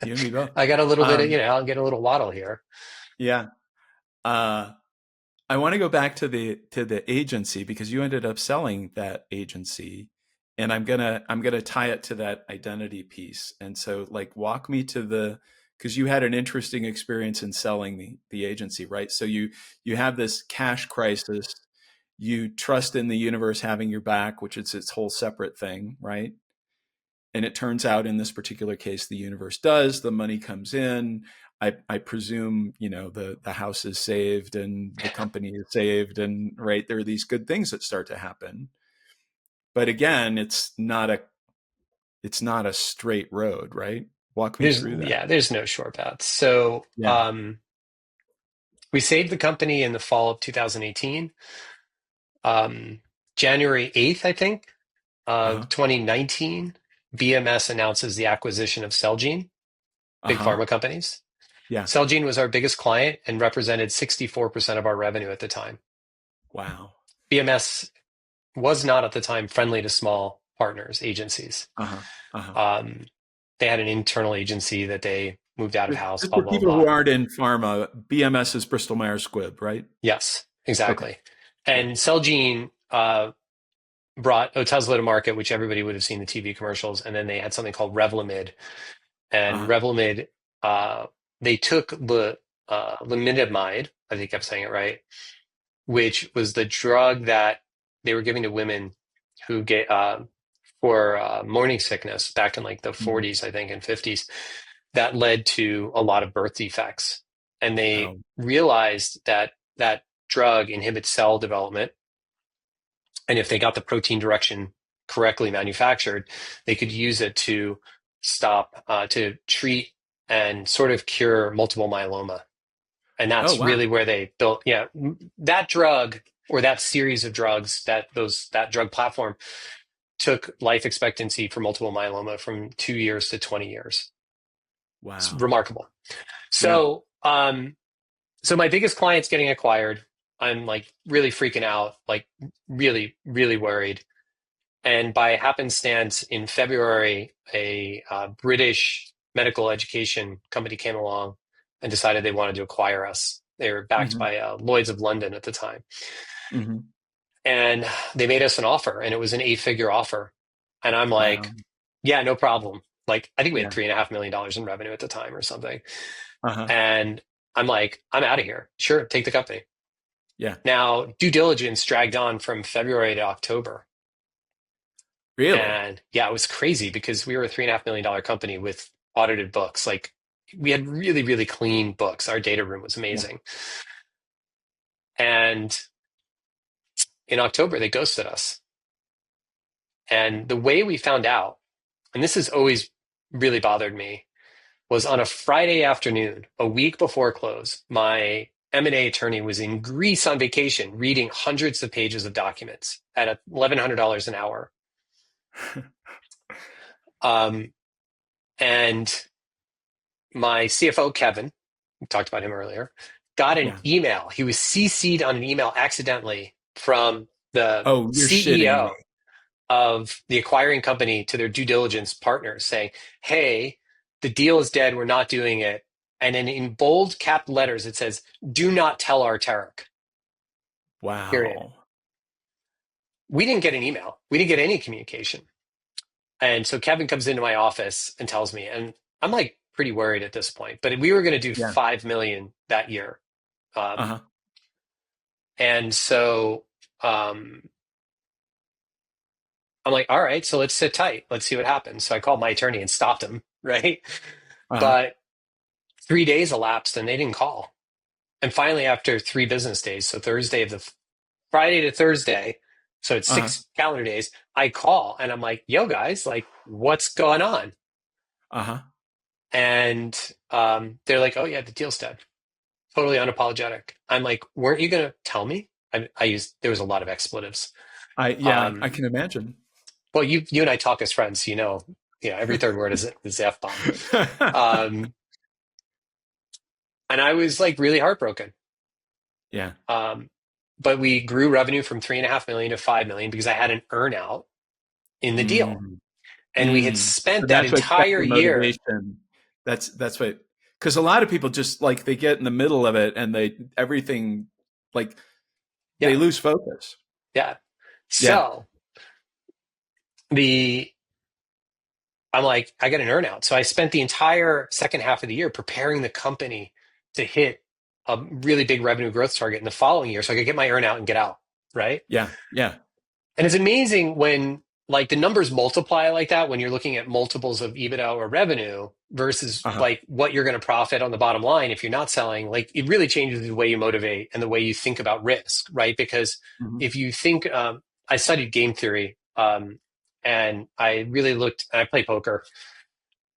You and me both. I got a little bit of, Um, I'll get a little waddle here. yeah. Uh, I want to go back to the agency because you ended up selling that agency, and I'm gonna tie it to that identity piece. And so, like, walk me to the because you had an interesting experience in selling the agency, right? So you have this cash crisis. You trust in the universe having your back, which is its whole separate thing, right? And it turns out in this particular case, the universe does. The money comes in. I presume the house is saved and the company is saved, and right there are these good things that start to happen. But again, it's not a straight road, right? Walk me through that. There's no short paths. So, Yeah. we saved the company in the fall of 2018. Um, January 8th, I think, Uh of huh. 2019, BMS announces the acquisition of Celgene, Uh big huh. pharma companies. Yeah. Celgene was our biggest client and represented 64% of our revenue at the time. Wow. BMS was not at the time friendly to small partners, agencies. Uh huh. Uh huh. Um, they had an internal agency that they moved out of house, Just blah, for blah, people who blah. aren't in pharma, BMS is Bristol Myers Squibb, right? Yes, Okay. exactly. Yeah. And Celgene brought Otezla to market, which everybody would have seen the TV commercials. And then they had something called Revlimid. Uh And huh. Revlimid, they took the Limitamide, I think I'm saying it right, which was the drug that they were giving to women who get for morning sickness back in like the Mhm. 40s, I think, and 50s. That led to a lot of birth defects. and they Oh, realized that that drug inhibits cell development. And if they got the protein direction correctly manufactured, they could use it to to treat and sort of cure multiple myeloma. And oh, that's wow. really where they built, yeah, that drug or that series of drugs, that drug platform took life expectancy for multiple myeloma from 2 years to 20 years. It's Wow. remarkable. Yeah. So, so my biggest client's getting acquired. I'm like really freaking out, like really, really worried. And by happenstance, in February, a British medical education company came along and decided they wanted to acquire us. They were backed Hmm. by Lloyd's of London at the time. Hmm. And they made us an offer, and it was an 8-figure offer. And I'm Wow. like, yeah, no problem. Like, I think we had Yeah. $3.5 million in revenue at the time or something. Uh-huh. And I'm like, I'm out of here. Sure, take the company. Yeah. Now, due diligence dragged on from February to October. Really? And yeah, it was crazy because we were a $3.5 million company with audited books. Like we had really, really clean books. Our data room was Yeah. amazing. And in October, they ghosted us. And the way we found out, and this has always really bothered me, was on a Friday afternoon, a week before close, my M&A attorney was in Greece on vacation reading hundreds of pages of documents at $1,100 an hour. Um, and my CFO, Kevin, we talked about him earlier, got an Yeah. email. He was CC'd on an email accidentally from the Oh, you're shitting me. CEO of the acquiring company to their due diligence partners saying, hey, the deal is dead. We're not doing it. And then in bold capped letters, it says, do not tell our Tarek, period. Wow. We didn't get an email. We didn't get any communication. And so Kevin comes into my office and tells me, and I'm like pretty worried at this point, but we were going to do Yeah. 5 million that year. Um, Uh-huh. and so um, I'm like, all right, so let's sit tight. Let's see what happens. So I called my attorney and stopped him, right? Uh-huh. But 3 days elapsed and they didn't call. And finally, after 3 business days, so Friday to Thursday, so it's Uh-huh. 6 calendar days, I call and I'm like, yo, guys, like, what's going on? Uh-huh. And they're like, oh, yeah, the deal's dead. Totally unapologetic. I'm like, weren't you going to tell me? There was a lot of expletives. I Um, can imagine. well, you and I talk as friends, so every third word is the F bomb. Um, and I was like really heartbroken. Yeah. Um, but we grew revenue from 3.5 million to 5 million because I had an earnout in the deal. Mm. And we had Mm. So spent that that's what kept entire the year. motivation. That's what, because a lot of people just like they get in the middle of it and everything like they Yeah, lose focus. yeah. Yeah. So the I'm like, I got an earnout. So I spent the entire second half of the year preparing the company to hit a really big revenue growth target in the following year so I could get my earnout and get out. Right. Yeah. Yeah. And it's amazing when like the numbers multiply like that when you're looking at multiples of EBITDA or revenue versus Uh-huh. like what you're going to profit on the bottom line if you're not selling. Like it really changes the way you motivate and the way you think about risk, right? Because Hmm. if you think, I studied game theory, and I really looked, and I play poker,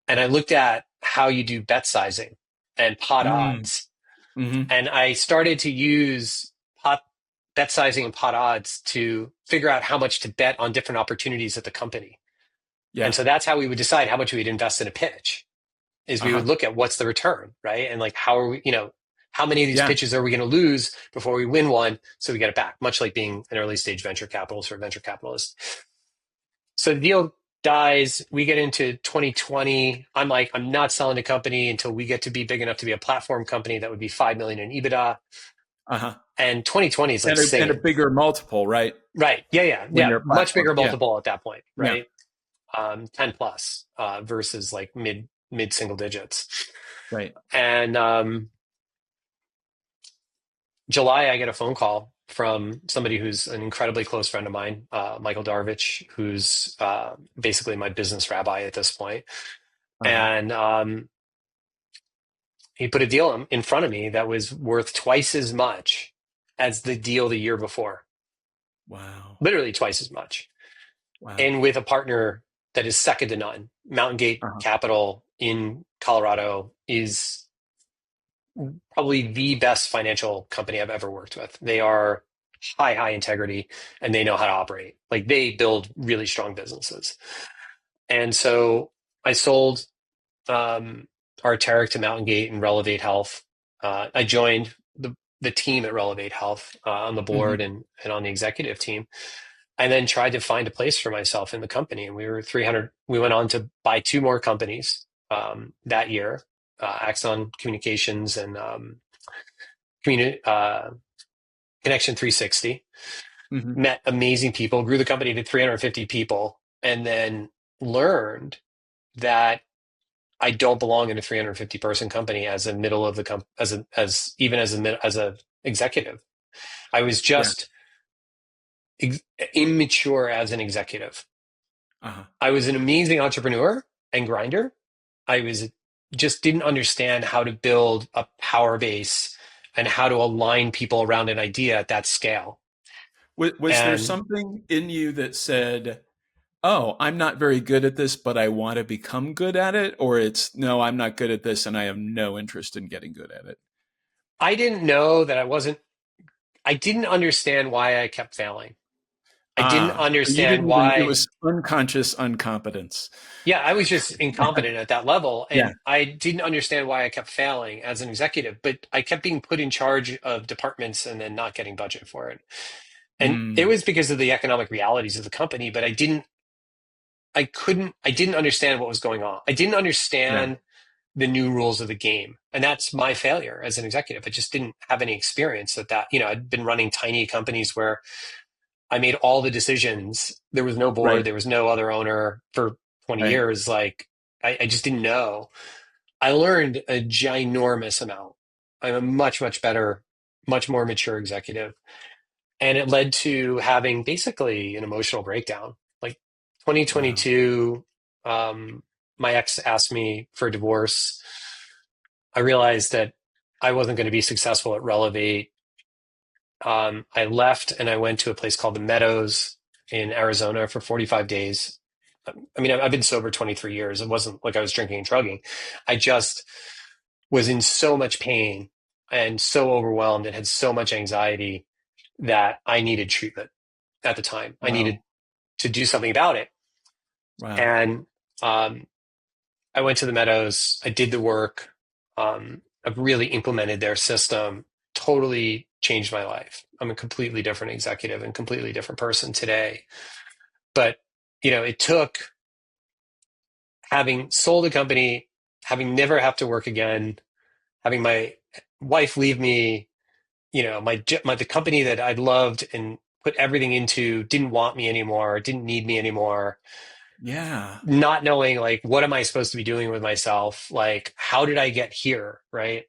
and I looked at how you do bet sizing and pot Mm. odds. Hmm. And I started to use bet sizing and pot odds to figure out how much to bet on different opportunities at the company. And Yeah. so that's how we would decide how much we'd invest in a pitch is we would Uh-huh. look at what's the return, right? And like, how are we, how many of these Yeah. pitches are we going to lose before we win one? So we get it back, much like being an early stage venture capitalist or venture capitalist. So the deal dies. We get into 2020. I'm like, I'm not selling the company until we get to be big enough to be a platform company that would be 5 million in EBITDA. Uh-huh. And 2020 is like And a singing. bigger multiple, right? Right. Yeah. Yeah. When Yeah. you're a Much platform. bigger Yeah. multiple at that point. Yeah. Right. 10 plus, versus like mid single digits. Right. And, July, I get a phone call from somebody who's an incredibly close friend of mine, Michael Darvich, who's, basically my business rabbi at this point. Uh-huh. And, he put a deal in front of me that was worth twice as much as the deal the year before, Wow. literally twice as much. Wow. And with a partner that is second to none. Mountain Gate Uh-huh. Capital in Colorado is probably the best financial company I've ever worked with. They are high integrity and they know how to operate. Like they build really strong businesses. And so I sold Arteric to Mountain Gate and Relevate Health. I joined the team at Relevate Health on the Hmm. board and on the executive team, and then tried to find a place for myself in the company. And we were 300. We went on to buy two more companies that year, Axon Communications and Communi- uh, Connection 360. Hmm. Met amazing people, grew the company to 350 people, and then learned that I don't belong in a 350 person company as a middle of the as even as a executive. I was Yeah. just ex- immature as an executive. Uh-huh. I was an amazing entrepreneur and grinder. I was just didn't understand how to build a power base and how to align people around an idea at that scale. Was there And something in you that said, "Oh, I'm not very good at this, but I want to become good at it," or it's, "No, I'm not good at this, and I have no interest in getting good at it"? I didn't know that I didn't understand why I kept failing. I didn't So you understand didn't even, it why. was unconscious incompetence. Yeah, I was just incompetent at that level, Yeah. and I didn't understand why I kept failing as an executive, but I kept being put in charge of departments and then not getting budget for it. And it Mm, was because of the economic realities of the company, but I didn't understand what was going on. I didn't yeah. understand the new rules of the game. And that's my failure as an executive. I just didn't have any experience at that. I'd been running tiny companies where I made all the decisions. There was no board, Right. there was no other owner for 20 Right. years. Like I just didn't know. I learned a ginormous amount. I'm a much better, much more mature executive. And it led to having basically an emotional breakdown. Like Wow. 2022, my ex asked me for a divorce. I realized that I wasn't going to be successful at Relevate. I left and I went to a place called the Meadows in Arizona for 45 days. I mean, I've been sober 23 years. It wasn't like I was drinking and drugging. I just was in so much pain and so overwhelmed and had so much anxiety that I needed treatment at the time. I needed Wow. to do something about it. Wow. And um, I went to the Meadows. I did the work. I've really implemented their system, totally changed my life. I'm a completely different executive and completely different person today. But, it took having sold a company, having never have to work again, having my wife leave me, the company that I'd loved and put everything into didn't want me anymore, didn't need me anymore, Yeah. not knowing like what am I supposed to be doing with myself? Like how did I get here, right?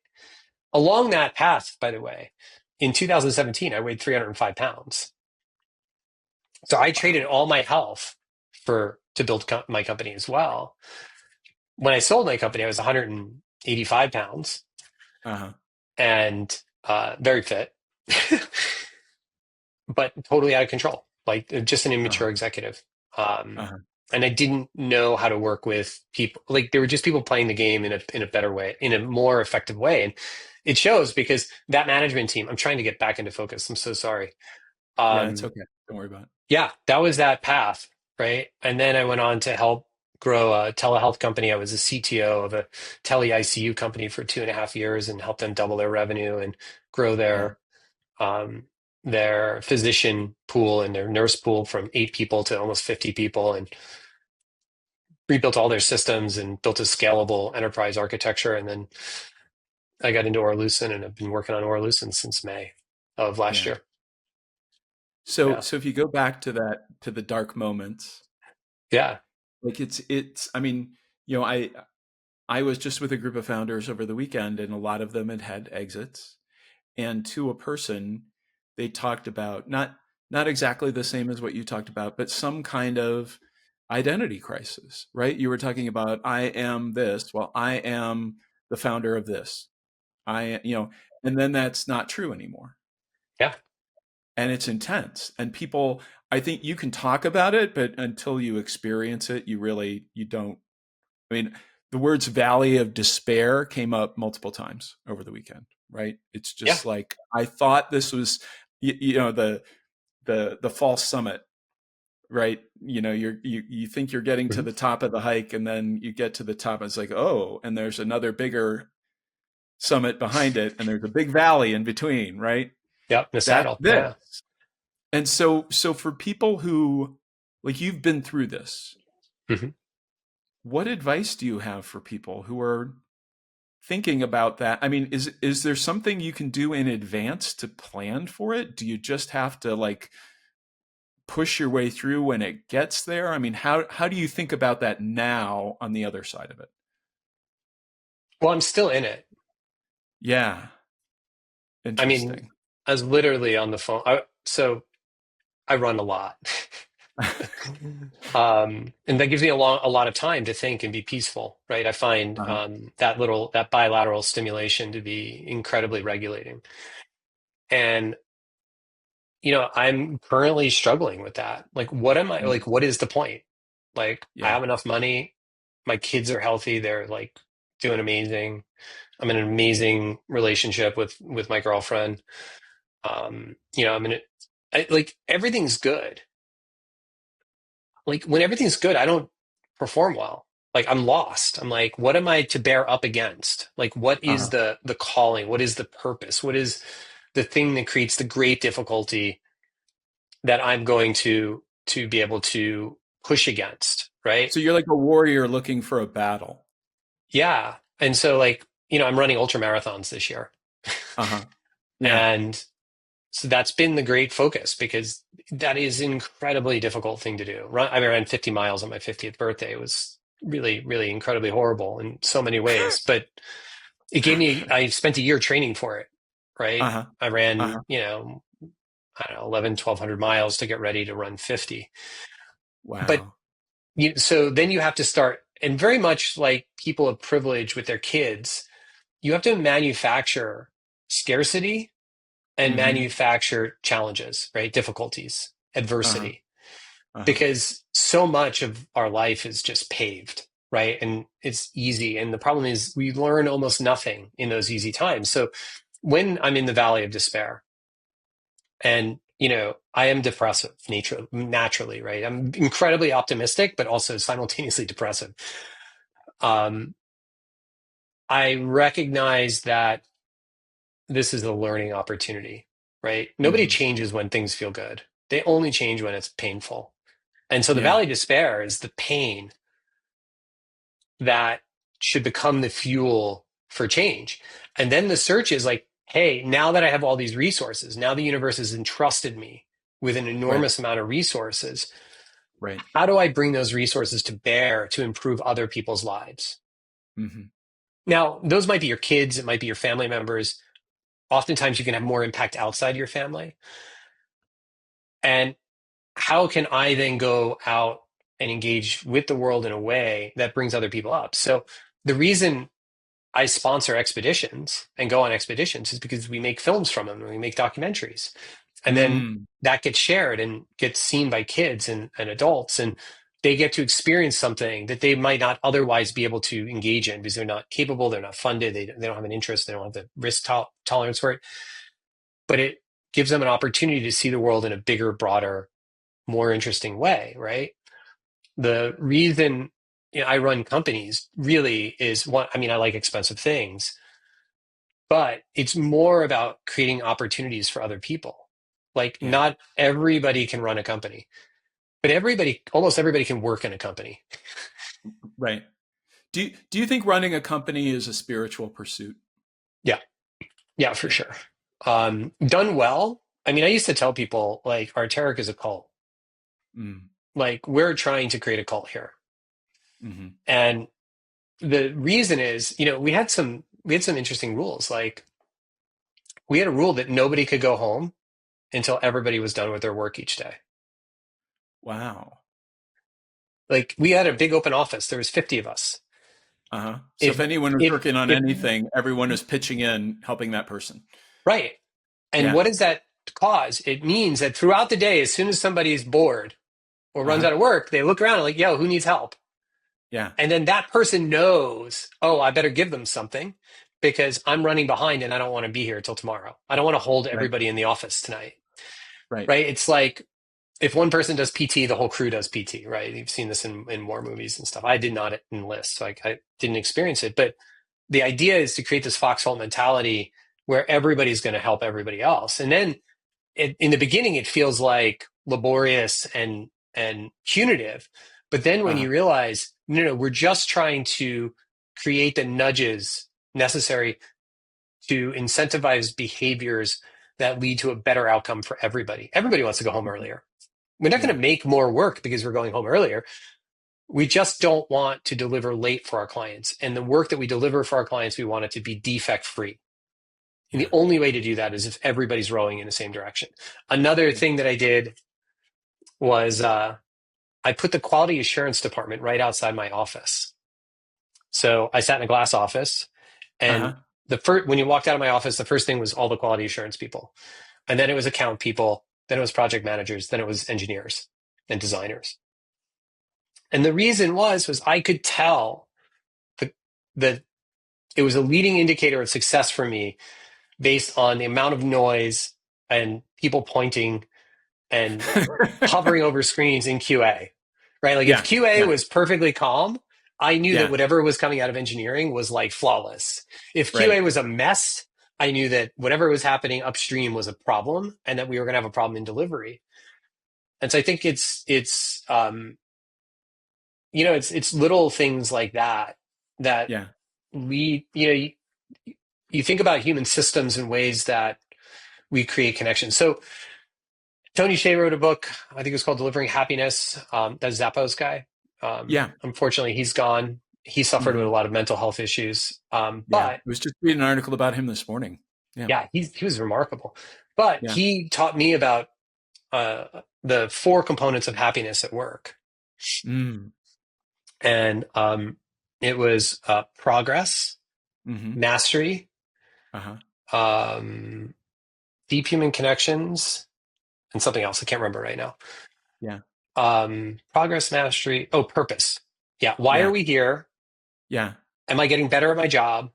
Along that path, by the way, in 2017 I weighed 305 pounds. So I traded Wow. all my health for to build my company as well. When I sold my company I was 185 pounds Uh-huh. and very fit. But totally out of control, like just an Uh-huh. immature executive. Um, Uh-huh. and I didn't know how to work with people. Like there were just people playing the game in a better way, in a more effective way. And it shows because that management team, I'm trying to get back into focus. I'm so sorry. Yeah, it's Um, okay. Don't worry about it. yeah, that was that path. Right. And then I went on to help grow a telehealth company. I was a CTO of a tele ICU company for 2.5 years and helped them double their revenue and grow Yeah. um, their physician pool and their nurse pool from 8 people to almost 50 people and rebuilt all their systems and built a scalable enterprise architecture. And then I got into Oralucent and I've been working on Oralucent since May of last Yeah. year. So Yeah. so if you go back to that, to the dark moments, Yeah. like it's I mean, I was just with a group of founders over the weekend, and a lot of them had had exits. And to a person, they talked about not exactly the same as what you talked about, but some kind of identity crisis, right? You were talking about, I am this. Well, I am the founder of this. and then that's not true anymore. Yeah. And it's intense. And people, I think you can talk about it, but until you experience it, you don't. I mean, the words valley of despair came up multiple times over the weekend, right? It's Yeah. just like, I thought this was, the false summit, right? You think you're getting to Mhm. the top of the hike, and then you get to the top, and it's like, oh, and there's another bigger summit behind it, and there's a big valley in between, right? Yep. The That's saddle. this. Yeah. And so for people who, like, you've been through this, Mhm. what advice do you have for people who are thinking about that? I mean, is there something you can do in advance to plan for it? Do you just have to, like, push your way through when it gets there? I mean, how do you think about that now on the other side of it? Well, I'm still in it. Yeah, I mean, interesting. I was literally on the phone. So I run a lot. And that gives me a lot of time to think and be peaceful, right? I find Uh-huh. that bilateral stimulation to be incredibly regulating. And, I'm currently struggling with that. Like, Mm, what is the point? Like, I yeah. have enough money. My kids are healthy. They're like doing amazing. I'm in an amazing relationship with my girlfriend. I'm in it. Like everything's good. Like when everything's good, I don't perform well. Like I'm lost. I'm like, what am I to bear up against? Like, what is Uh-huh. the calling? What is the purpose? What is the thing that creates the great difficulty that I'm going to be able to push against, right? So you're like a warrior looking for a battle. Yeah. And so like, I'm running ultra marathons this year. Uh-huh. Yeah. And so that's been the great focus because that is an incredibly difficult thing to do. I ran 50 miles on my 50th birthday. It was really, really incredibly horrible in so many ways, but I spent a year training for it, right? Uh-huh. I ran, Uh-huh. I don't know, 1,100 miles to get ready to run 50. But Wow. so then you have to start, and very much like people of privilege with their kids, you have to manufacture scarcity and Mm-hmm. manufacture challenges, right? Difficulties, Uh-huh. adversity, Uh-huh. because so much of our life is just paved, right? And it's easy. And the problem is we learn almost nothing in those easy times. So when I'm in the valley of despair and, I am depressive naturally, right? I'm incredibly optimistic, but also simultaneously depressive. Um, I recognize that this is a learning opportunity, right? Nobody Mm-hmm. changes when things feel good. They only change when it's painful. And so the Yeah. valley of despair is the pain that should become the fuel for change. And then the search is like, hey, now that I have all these resources, now the universe has entrusted me with an Right. enormous amount of resources. Right. How do I bring those resources to bear to improve other people's lives? Mm-hmm. Now, those might be your kids, it might be your family members. Oftentimes, you can have more impact outside your family. And how can I then go out and engage with the world in a way that brings other people up? So the reason I sponsor expeditions and go on expeditions is because we make films from them and we make documentaries. And then Mm. that gets shared and gets seen by kids and adults. And they get to experience something that they might not otherwise be able to engage in because they're not capable, they're not funded, they don't have an interest, they don't have the risk tolerance for it. But it gives them an opportunity to see the world in a bigger, broader, more interesting way, right? The reason I run companies really is one, I mean, I like expensive things, but it's more about creating opportunities for other people. Like, Yeah. not everybody can run a company, but almost everybody can work in a company. Right. Do you think running a company is a spiritual pursuit? Yeah, yeah, for Yeah. sure. Done well. I mean, I used to tell people like Arteric is a cult. Mm. Like, we're trying to create a cult here. Mm-hmm. And the reason is, we had some interesting rules. Like, we had a rule that nobody could go home until everybody was done with their work each day. Wow. Like, we had a big open office. There was 50 of us. Uh-huh. So if If, anyone was if, working on if, anything, everyone is pitching in, helping that person. right. And Yeah. what does that cause? It means that throughout the day, as soon as somebody's bored or runs Uh-huh. out of work, they look around and like, yo, who needs help? Yeah. And then that person knows, oh, I better give them something because I'm running behind and I don't want to be here till tomorrow. I don't want to hold Right. everybody in the office tonight. Right. Right. It's like if one person does PT, the whole crew does PT, right? You've seen this in war movies and stuff. I did not enlist, so I didn't experience it. But the idea is to create this foxhole mentality where everybody's going to help everybody else. And then in the beginning, it feels like laborious and punitive. But then when Uh-huh. you realize, no, we're just trying to create the nudges necessary to incentivize behaviors that lead to a better outcome for everybody. Everybody wants to go home earlier. We're not going Yeah. to make more work because we're going home earlier. We just don't want to deliver late for our clients. And the work that we deliver for our clients, we want it to be defect free. And the Yeah. only way to do that is if everybody's rowing in the same direction. Another Yeah. thing that I did was I put the quality assurance department right outside my office. So I sat in a glass office, and Uh-huh. the first when you walked out of my office, the first thing was all the quality assurance people, and then it was account people, then it was project managers, then it was engineers and designers. And the reason was I could tell that that it was a leading indicator of success for me based on the amount of noise and people pointing and hovering over screens in QA, right? Like if Yeah. QA Yeah. was perfectly calm, I knew that Yeah. whatever was coming out of engineering was like flawless. If Right. QA was a mess, I knew that whatever was happening upstream was a problem and that we were going to have a problem in delivery. And so I think it's little things like that that Yeah. lead, you think about human systems in ways that we create connections. So Tony Hsieh wrote a book, I think it was called Delivering Happiness. That's Zappos guy. Yeah. Unfortunately, he's gone. He suffered with Hmm. a lot of mental health issues. Yeah. I But was just reading an article about him this morning. Yeah. yeah, he was remarkable. But Yeah. he taught me about uh, the four components of happiness at work. Mm. And it was progress, Mm-hmm. mastery, Uh-huh. um, deep human connections, and something else. I can't remember right now. Yeah. Progress, mastery, purpose. Yeah. Why are Yeah. we here? Yeah. Am I getting better at my job?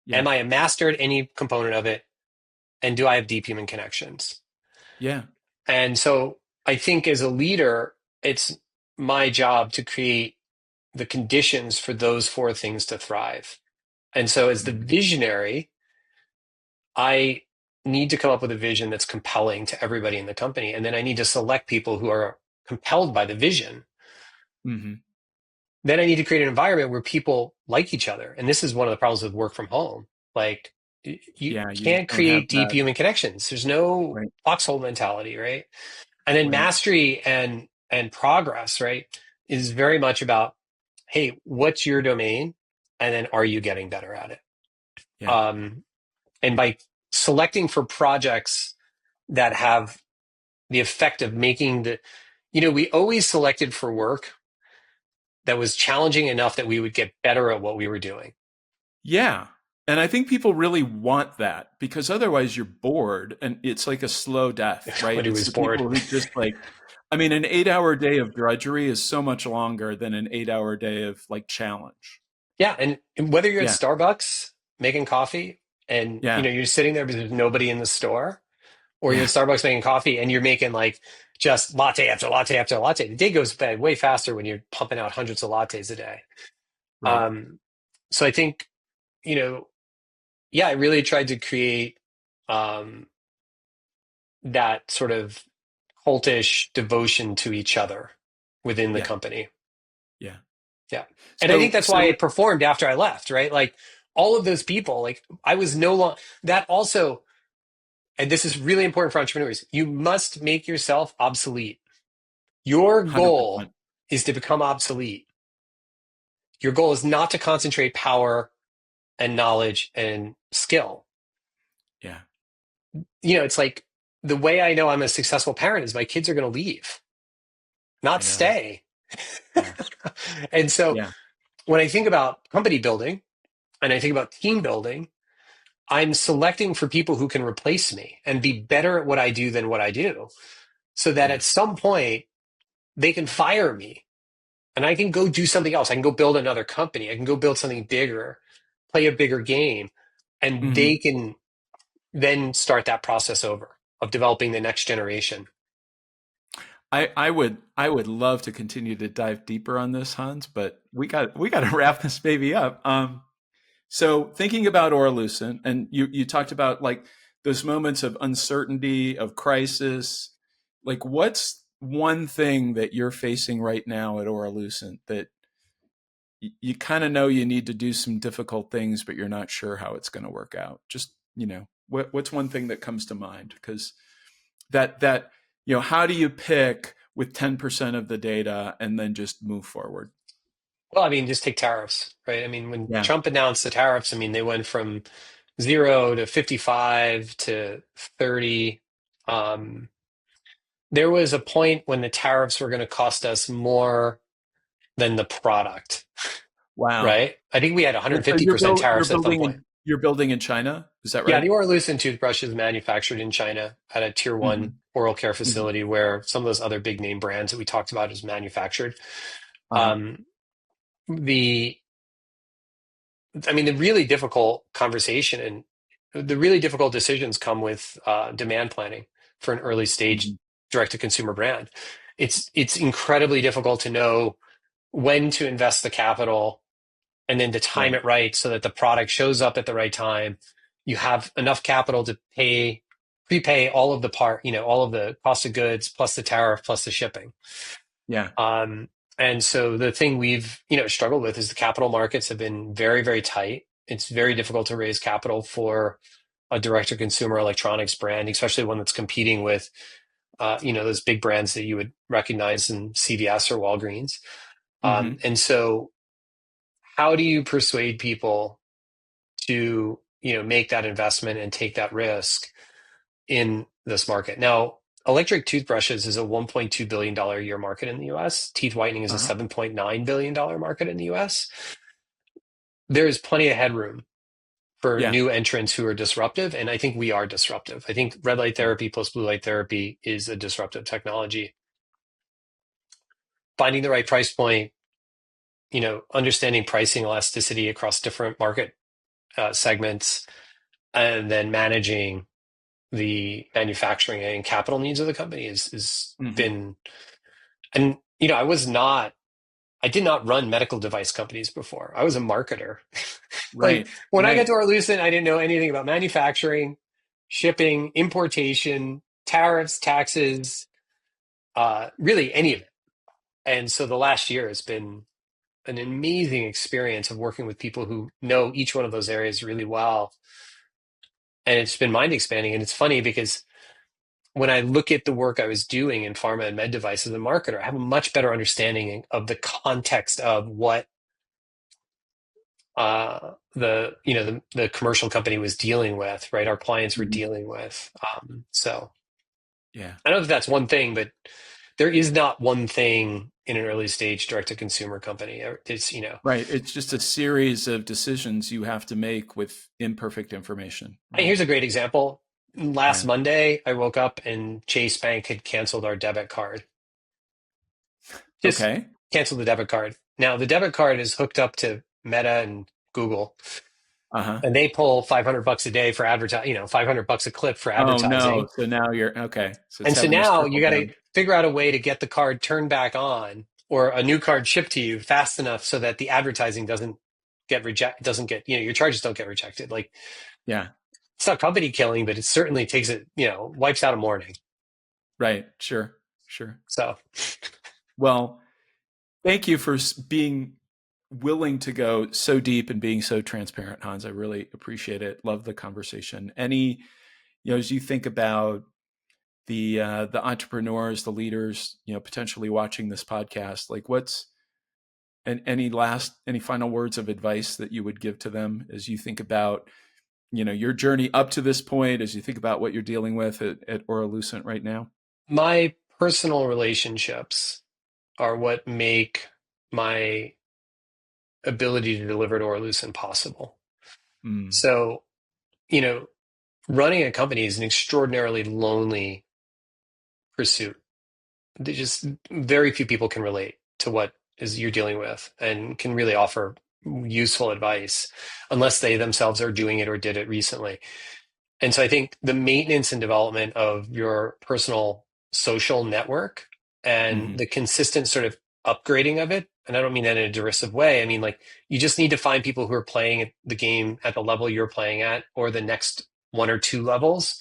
Yeah. Am I a master at any component of it? And do I have deep human connections? Yeah. And so I think as a leader, it's my job to create the conditions for those four things to thrive. And so as the Mm-hmm. visionary, I need to come up with a vision that's compelling to everybody in the company. And then I need to select people who are compelled by the vision. Mm-hmm. Then I need to create an environment where people like each other. And this is one of the problems with work from home. Like you Yeah. You just can't don't have create deep that. human connections. There's no Right. foxhole mentality, right? And then Right. mastery and progress, right, is very much about, hey, what's your domain? And then are you getting better at it? Yeah. Um, and by selecting for projects that have the effect of making we always selected for work that was challenging enough that we would get better at what we were doing. Yeah. And I think people really want that because otherwise you're bored and it's like a slow death, right? Nobody It's was the bored. people who just like, I mean, an 8 hour day of drudgery is so much longer than an 8 hour day of like challenge. Yeah, and whether you're at Yeah. Starbucks making coffee and Yeah. you're sitting there because there's nobody in the store, or you're at Yeah. Starbucks making coffee and you're making like just latte after latte after latte. The day goes by way faster when you're pumping out hundreds of lattes a day. Right. Um, so I think, you know, yeah, I really tried to create um, that sort of cultish devotion to each other within the Yeah. company. Yeah. Yeah. And I think So, that's why so, it performed after I left, right? Like all of those people, like I was no longer that also, and this is really important for entrepreneurs, you must make yourself obsolete. Your goal 100%. is to become obsolete. Your goal is not to concentrate power and knowledge and skill. Yeah. It's like the way I know I'm a successful parent is my kids are going to leave, I not know. stay. Yeah. And so Yeah. when I think about company building and I think about team building, I'm selecting for people who can replace me and be better at what I do than what I do, so that Yeah. at some point they can fire me and I can go do something else. I can go build another company. I can go build something bigger, play a bigger game, and Hmm. they can then start that process over of developing the next generation. I would love to continue to dive deeper on this, Hans, but we got to wrap this baby up. So thinking about Oralucent, and you talked about like those moments of uncertainty, of crisis. Like, what's one thing that you're facing right now at Oralucent that you kind of know you need to do some difficult things, but you're not sure how it's going to work out? Just, what's one thing that comes to mind? Because that how do you pick with 10% of the data and then just move forward? Well, I mean, just take tariffs, right? I mean, when Yeah. Trump announced the tariffs, I mean, they went from 0 to 55 to 30. Um, there was a point when the tariffs were going to cost us more than the product, Wow. right? I think we had And so 150% you're tariffs at some building point. in China, is that Yeah, right? the Oralucent toothbrush is manufactured in China at a tier one Hmm. oral care Hmm. facility where some of those other big name brands that we talked about is manufactured. Uh-huh. Um, the I mean, the really difficult conversation and the really difficult decisions come with demand planning for an early stage Hmm. direct to consumer brand. It's incredibly difficult to know when to invest the capital and then to time Right. it right so that the product shows up at the right time. You have enough capital to prepay all of the all of the cost of goods plus the tariff plus the shipping. Yeah. Um, and so the thing we've, struggled with is the capital markets have been very, very tight. It's very difficult to raise capital for a direct-to-consumer electronics brand, especially one that's competing with, those big brands that you would recognize in CVS or Walgreens. Hmm. And so, how do you persuade people to, make that investment and take that risk in this market? Now, electric toothbrushes is a $1.2 billion a year market in the US. Teeth whitening is a Uh-huh. $7.9 billion market in the US. There is plenty of headroom for Yeah. new entrants who are disruptive. And I think we are disruptive. I think red light therapy plus blue light therapy is a disruptive technology. Finding the right price point, understanding pricing elasticity across different market segments, and then managing the manufacturing and capital needs of the company is Hmm. been, and I did not run medical device companies before. I was a marketer. Like Right. when I got Right. to Arlucent, I didn't know anything about manufacturing, shipping, importation, tariffs, taxes, really any of it. And so the last year has been an amazing experience of working with people who know each one of those areas really well. And it's been mind expanding. And it's funny because when I look at the work I was doing in pharma and med device as a marketer, I have a much better understanding of the context of what the commercial company was dealing with, right? Our clients were Hmm. dealing with. So Yeah. I don't know if that's one thing, but there is not one thing in an early stage direct to consumer company. It's, Right. It's just a series of decisions you have to make with imperfect information. and Right. here's a great example. Last Yeah. Monday, I woke up and Chase Bank had canceled our debit card. Just Okay. canceled the debit card. Now the debit card is hooked up to Meta and Google, Uh-huh. and they pull $500 a day for advertising, $500 a clip for Oh no. advertising. So now you're okay. So it's And so having this now you trickle got to down. figure out a way to get the card turned back on or a new card shipped to you fast enough so that the advertising doesn't get, your charges don't get rejected. Like Yeah. it's not company killing, but it certainly takes it, wipes out a morning. Right. Sure. Sure. So Well, thank you for being willing to go so deep and being so transparent, Hans. I really appreciate it. Love the conversation. As you think about the entrepreneurs, the leaders, potentially watching this podcast, like what's and any final words of advice that you would give to them as you think about, your journey up to this point, as you think about what you're dealing with at Oralucent right now? my personal relationships are what make my ability to deliver to Orlucent possible. Mm. So, you know, running a company is an extraordinarily lonely pursuit. They just very few people can relate to what is you're dealing with and can really offer useful advice unless they themselves are doing it or did it recently. And so I think the maintenance and development of your personal social network and Hmm. the consistent sort of upgrading of it, and I don't mean that in a derisive way. I mean, like, you just need to find people who are playing the game at the level you're playing at or the next one or two levels,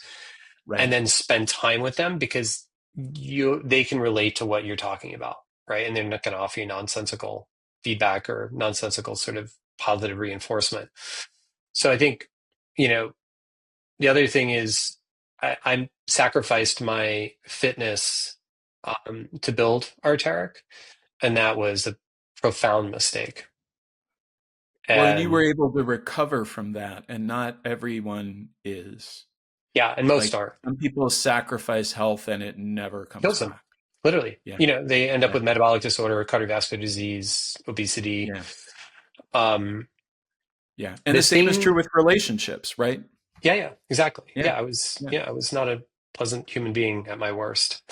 and Right. then spend time with them because they can relate to what you're talking about, right? And they're not going to offer you nonsensical feedback or nonsensical sort of positive reinforcement. So I think, you know, the other thing is I sacrificed my fitness to build Arteric, and that was a profound mistake. Well, and you were And able to recover from that, and not everyone is. yeah, and most Like aren't. some people sacrifice health and it never comes Kills them, back. literally. Yeah. You know, they end up Yeah. with metabolic disorder, cardiovascular disease, obesity. Yeah. Um, Yeah. And the the same is true same, with relationships, right? yeah, yeah, exactly. Yeah. Yeah. Yeah, I was not a pleasant human being at my worst.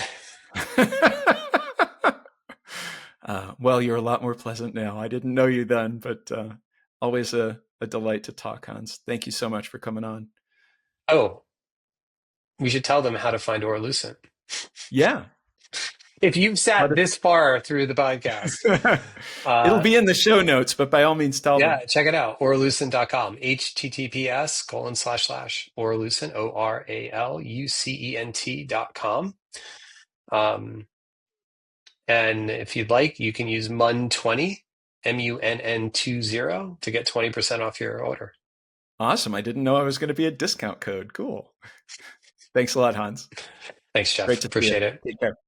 Well, you're a lot more pleasant now. I didn't know you then, but always a delight to talk, Hans. Thank you so much for coming on. Oh, we should tell them how to find Orlucent. Yeah. If you've How sat this far through the podcast, to- It'll uh, be in the show notes, but by all means, tell yeah, them. check it out. Oralucent.com. HTTPS:// Oralucent, ORALUCENT.com. Um, and if you'd like, you can use MUN20, MUNN20 to get 20% off your order. Awesome. I didn't know I was going to be a discount code. Cool. Thanks a lot, Hans. Thanks, Great Jeff. to see you. Appreciate it. Take care.